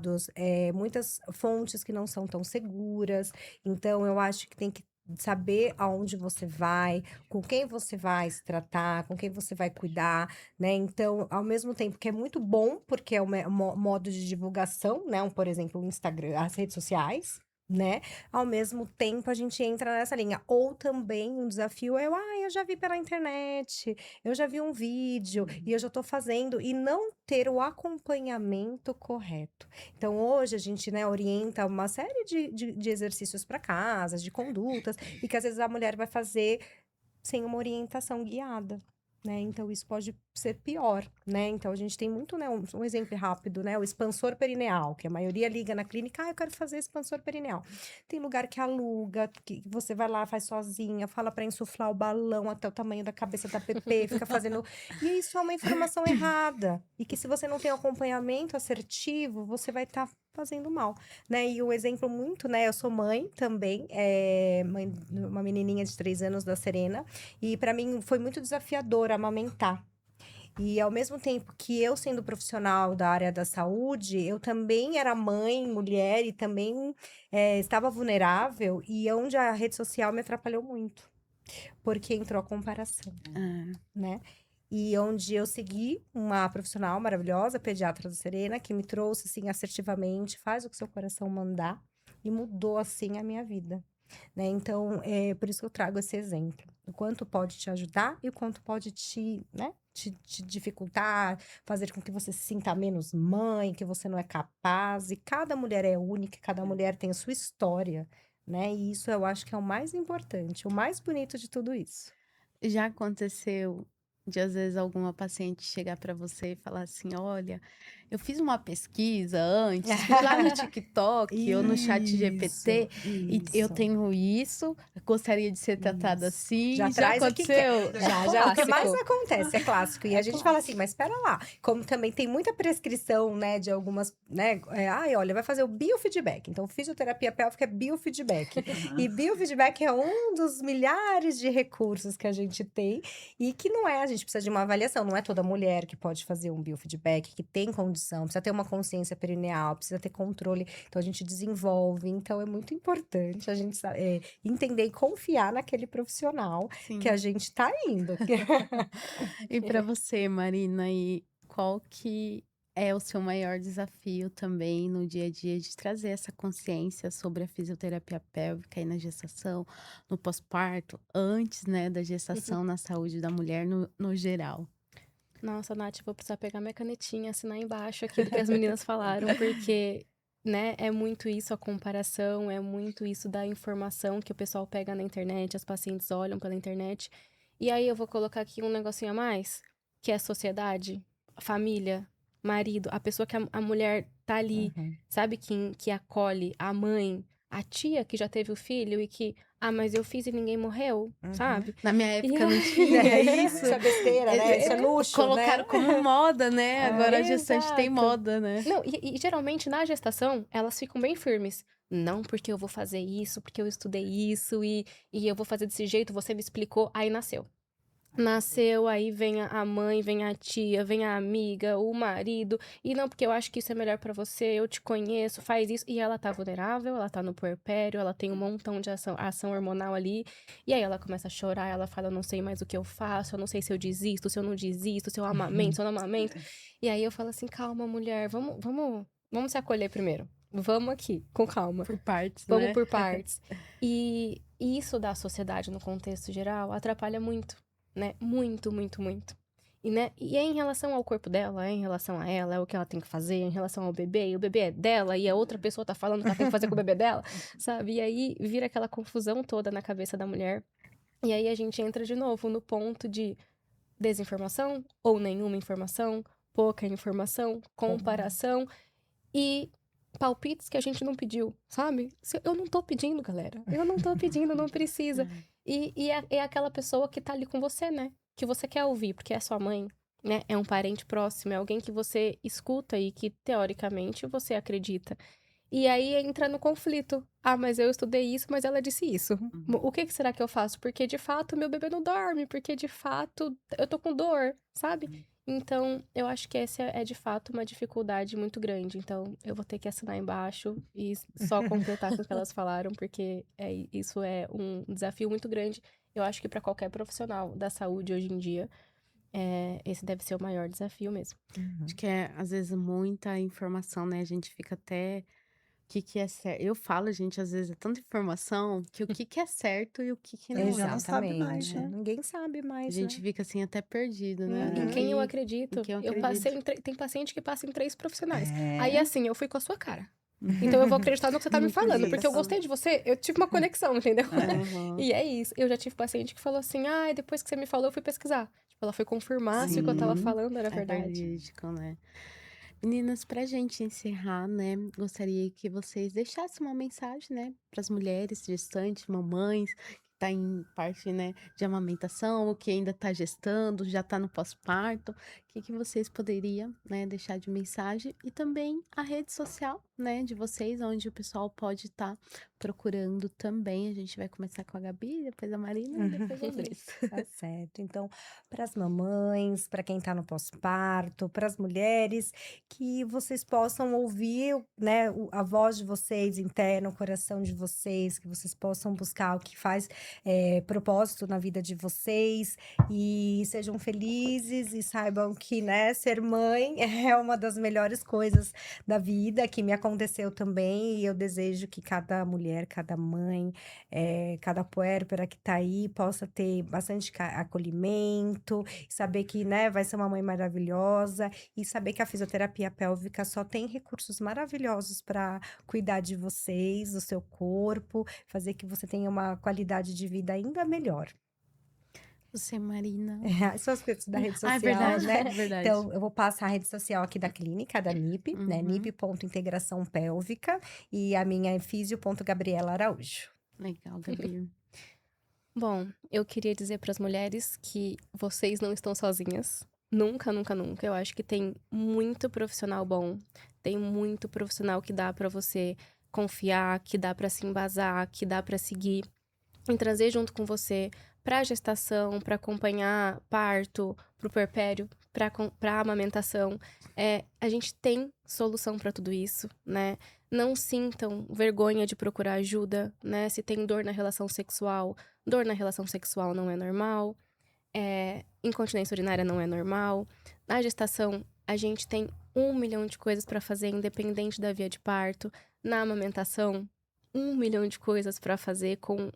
muitas fontes que não são tão seguras. Então, eu acho que tem que saber aonde você vai, com quem você vai se tratar, com quem você vai cuidar, né? Então, ao mesmo tempo que é muito bom, porque é um modo de divulgação, né? Por exemplo, o Instagram, as redes sociais, né? Ao mesmo tempo, a gente entra nessa linha. Ou também um desafio é, eu já vi pela internet, eu já vi um vídeo, e eu já tô fazendo, e não ter o acompanhamento correto. Então, hoje, a gente, né, orienta uma série de exercícios para casa, de condutas, e que às vezes a mulher vai fazer sem uma orientação guiada, né? Então, isso pode ser pior, né? Então, a gente tem muito, né? Um exemplo rápido, né? O expansor perineal, que a maioria liga na clínica, eu quero fazer expansor perineal. Tem lugar que aluga, que você vai lá, faz sozinha, fala para insuflar o balão até o tamanho da cabeça da PP, fica fazendo... E isso é uma informação errada. E que se você não tem acompanhamento assertivo, você vai estar fazendo mal, né? E o exemplo muito, né? Eu sou mãe também, mãe de uma menininha de 3 anos da Serena, e para mim foi muito desafiador amamentar. E ao mesmo tempo que eu, sendo profissional da área da saúde, eu também era mãe, mulher e também estava vulnerável, e onde a rede social me atrapalhou muito, porque entrou a comparação, Ah, né? E onde eu segui uma profissional maravilhosa, pediatra da Serena, que me trouxe, assim, assertivamente, faz o que seu coração mandar, e mudou, assim, a minha vida, né? Então, por isso que eu trago esse exemplo. O quanto pode te ajudar e o quanto pode né? Te dificultar, fazer com que você se sinta menos mãe, que você não é capaz. E cada mulher é única, cada mulher tem a sua história, né? E isso eu acho que é o mais importante, o mais bonito de tudo isso. já aconteceu de às vezes alguma paciente chegar para você e falar assim: olha, eu fiz uma pesquisa antes, fui lá no TikTok ou no chat GPT e eu Isso. tenho isso, gostaria de ser tratada Isso. assim. Já Já traz o que quer. aconteceu? Já, o que mais Clássico. acontece, é clássico. E É a gente fala assim, clássico. mas espera lá. Como também tem muita prescrição, né, de algumas, né, olha, vai fazer o biofeedback. Então, fisioterapia pélvica é biofeedback. E biofeedback é um dos milhares de recursos que a gente tem e que não é, a gente precisa de uma avaliação. Não é toda mulher que pode fazer um biofeedback, que tem condição, precisa ter uma consciência perineal, precisa ter controle. Então, a gente desenvolve. Então, é muito importante a gente entender e confiar naquele profissional Sim. que a gente tá indo. E para você, Marina, e qual que é o seu maior desafio também no dia a dia de trazer essa consciência sobre a fisioterapia pélvica aí na gestação, no pós-parto, antes, né, da gestação, na saúde da mulher no geral? Nossa, Nath, vou precisar pegar minha canetinha, assinar embaixo aqui do que as meninas falaram, porque, né, é muito isso a comparação, é muito isso da informação que o pessoal pega na internet, as pacientes olham pela internet. E aí eu vou colocar aqui um negocinho a mais, que é a sociedade, a família, marido, a pessoa que a mulher tá ali, sabe, que acolhe, a mãe, a tia que já teve o filho e que, mas eu fiz e ninguém morreu, sabe? Na minha época não aí- tinha isso. Isso é besteira, né? Isso é luxo, Colocaram né? como moda, né? Agora a gestante tem Exato. moda, né? Não, e geralmente na gestação, elas ficam bem firmes. Não, porque eu vou fazer isso, porque eu estudei isso e eu vou fazer desse jeito, você me explicou, aí nasceu. Nasceu, aí vem a mãe, vem a tia, vem a amiga, o marido, e não, porque eu acho que isso é melhor pra você, eu te conheço, faz isso, e ela tá vulnerável, ela tá no puerpério, ela tem um montão de ação hormonal ali, e aí ela começa a chorar, ela fala, eu não sei mais o que eu faço, eu não sei se eu desisto, se eu não desisto, se eu amamento, se eu não amamento, e aí eu falo assim, calma, mulher, vamos se acolher primeiro, vamos aqui, com calma. Por partes, Vamos né? por partes. E isso da sociedade no contexto geral atrapalha muito, né? Muito, muito, muito. E, né? E é em relação ao corpo dela, é em relação a ela, é o que ela tem que fazer, é em relação ao bebê, e o bebê é dela, e a outra pessoa tá falando que ela tem que fazer com o bebê dela, sabe? E aí vira aquela confusão toda na cabeça da mulher. E aí a gente entra de novo no ponto de desinformação ou nenhuma informação, pouca informação, comparação e palpites que a gente não pediu, sabe? Eu não tô pedindo, galera. Eu não tô pedindo, não precisa. E é aquela pessoa que tá ali com você, né? Que você quer ouvir, porque é sua mãe, né? É um parente próximo, é alguém que você escuta e que, teoricamente, você acredita. E aí entra no conflito. Ah, mas eu estudei isso, mas ela disse isso. O que será que eu faço? Porque de fato meu bebê não dorme, porque de fato eu tô com dor, sabe? Então, eu acho que essa é de fato uma dificuldade muito grande. Então, eu vou ter que assinar embaixo e só completar com o que elas falaram, porque isso é um desafio muito grande. Eu acho que para qualquer profissional da saúde hoje em dia, esse deve ser o maior desafio mesmo. Acho que é, às vezes, muita informação, né? A gente fica até. O que que é certo? Eu falo, gente, às vezes é tanta informação que o que que é certo e o que não Já é. não sabe mais, Exatamente. né? Ninguém sabe A mais, gente né? fica assim até perdido, né? Em quem eu Em acredito? quem eu Eu acredito. passei tem paciente que passa em 3 profissionais. É. Aí, assim, eu fui com a sua cara. Então, eu vou acreditar no que você tá me falando. Porque eu Isso. gostei de você, eu tive uma conexão, entendeu? Aham. E é isso. Eu já tive paciente que falou assim, ah, depois que você me falou, eu fui pesquisar. Tipo, ela foi confirmar se o que eu tava Sim. falando era É verdade. verídico, né? Meninas, pra gente encerrar, né? Gostaria que vocês deixassem uma mensagem, né? Para as mulheres gestantes, mamães, que tá em parte, né, de amamentação, ou que ainda tá gestando, já tá no pós-parto. O que que vocês poderiam, né, deixar de mensagem? E também a rede social, né, de vocês, onde o pessoal pode estar procurando também. A gente vai começar com a Gabi, depois a Marina e depois a Andressa. Tá certo. Então, para as mamães, para quem está no pós-parto, para as mulheres, que vocês possam ouvir, né, a voz de vocês interna, o coração de vocês, que vocês possam buscar o que faz propósito na vida de vocês e sejam felizes e saibam que, né, ser mãe é uma das melhores coisas da vida, que me aconteceu também, e eu desejo que cada mulher, cada mãe, cada puérpera que tá aí possa ter bastante acolhimento, saber que, né, vai ser uma mãe maravilhosa e saber que a fisioterapia pélvica só tem recursos maravilhosos para cuidar de vocês, do seu corpo, fazer que você tenha uma qualidade de vida ainda melhor. Você, Marina. São as coisas da rede Ah, é social, verdade, né? é verdade. Então, eu vou passar a rede social aqui da clínica, da NIP, né? Uhum. nip.integração pélvica, e a minha é fisio.gabriela Araújo. Legal, Gabi. Bom, eu queria dizer para as mulheres que vocês não estão sozinhas. Nunca, nunca, nunca. Eu acho que tem muito profissional bom, tem muito profissional que dá para você confiar, que dá para se embasar, que dá para seguir e trazer junto com você para gestação, para acompanhar parto, pro puerpério, para amamentação. A gente tem solução para tudo isso, né? Não sintam vergonha de procurar ajuda, né? Se tem dor na relação sexual não é normal. Incontinência urinária não é normal. Na gestação, a gente tem 1 milhão de coisas para fazer, independente da via de parto. Na amamentação, 1 milhão de coisas para fazer com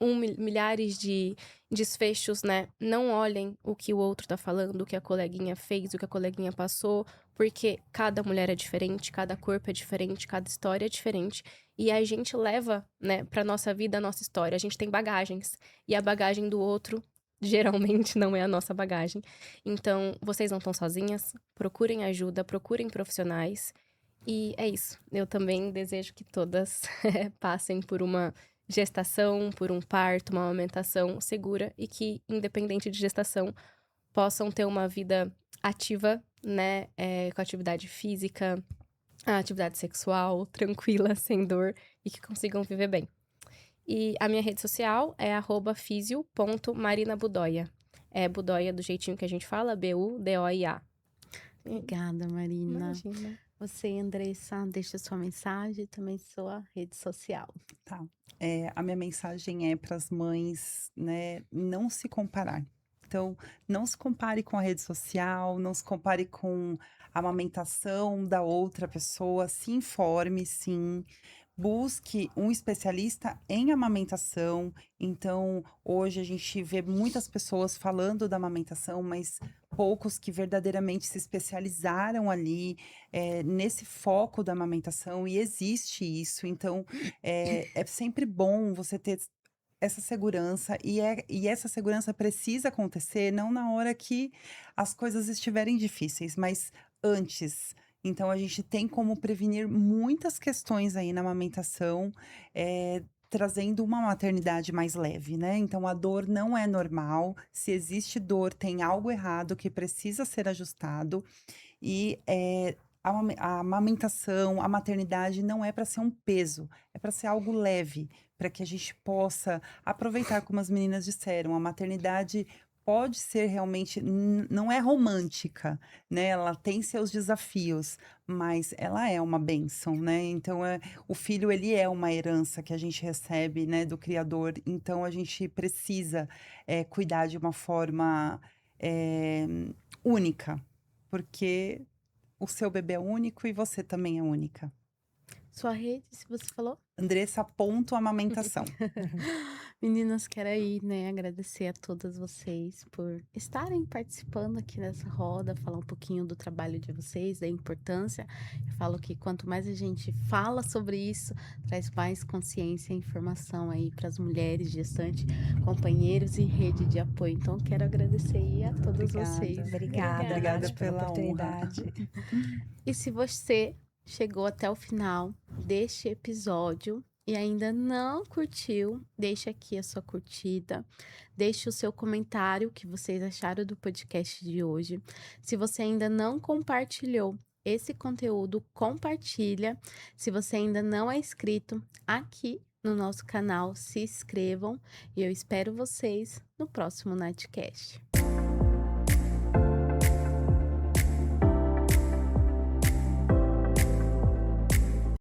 milhares de desfechos, né? Não olhem o que o outro tá falando, o que a coleguinha fez, o que a coleguinha passou, porque cada mulher é diferente, cada corpo é diferente, cada história é diferente. E a gente leva, né, pra nossa vida a nossa história. A gente tem bagagens. E a bagagem do outro geralmente não é a nossa bagagem. Então, vocês não estão sozinhas. Procurem ajuda, procurem profissionais. E é isso. Eu também desejo que todas passem por uma gestação, por um parto, uma amamentação segura e que, independente de gestação, possam ter uma vida ativa, né? Com atividade física, atividade sexual, tranquila, sem dor e que consigam viver bem. E a minha rede social é @fisio.marinabudoia. É Budoia do jeitinho que a gente fala, Budoia. Obrigada, Marina. Imagina. Você, Andressa, deixa sua mensagem e também sua rede social. Tá. A minha mensagem é para as mães, né, não se comparar. Então, não se compare com a rede social, não se compare com a amamentação da outra pessoa, se informe, sim. Busque um especialista em amamentação. Então, hoje a gente vê muitas pessoas falando da amamentação, mas poucos que verdadeiramente se especializaram ali nesse foco da amamentação, e existe isso. Então, é sempre bom você ter essa segurança, e essa segurança precisa acontecer não na hora que as coisas estiverem difíceis, mas antes. Então a gente tem como prevenir muitas questões aí na amamentação, trazendo uma maternidade mais leve, né. Então a dor não é normal, se existe dor, tem algo errado que precisa ser ajustado e, a amamentação, a maternidade não é para ser um peso, é para ser algo leve, para que a gente possa aproveitar, como as meninas disseram, a maternidade pode ser realmente não é romântica, né, ela tem seus desafios, mas ela é uma bênção, né, então, o filho ele é uma herança que a gente recebe, né, do criador, então a gente precisa, cuidar de uma forma, eh, única, porque o seu bebê é único e você também é única. Sua rede, se você falou? Andressa ponto amamentação. Meninas, quero aí, né, agradecer a todas vocês por estarem participando aqui nessa roda, falar um pouquinho do trabalho de vocês, da importância. Eu falo que quanto mais a gente fala sobre isso, traz mais consciência e informação aí para as mulheres gestantes, companheiros e rede de apoio. Então, quero agradecer aí a todas Obrigada. vocês. Obrigada, Obrigada Nath, pela pela honra. oportunidade. E se você chegou até o final deste episódio e ainda não curtiu, deixe aqui a sua curtida, deixe o seu comentário o que vocês acharam do podcast de hoje. Se você ainda não compartilhou esse conteúdo, compartilha. Se você ainda não é inscrito aqui no nosso canal, se inscrevam e eu espero vocês no próximo Nightcast.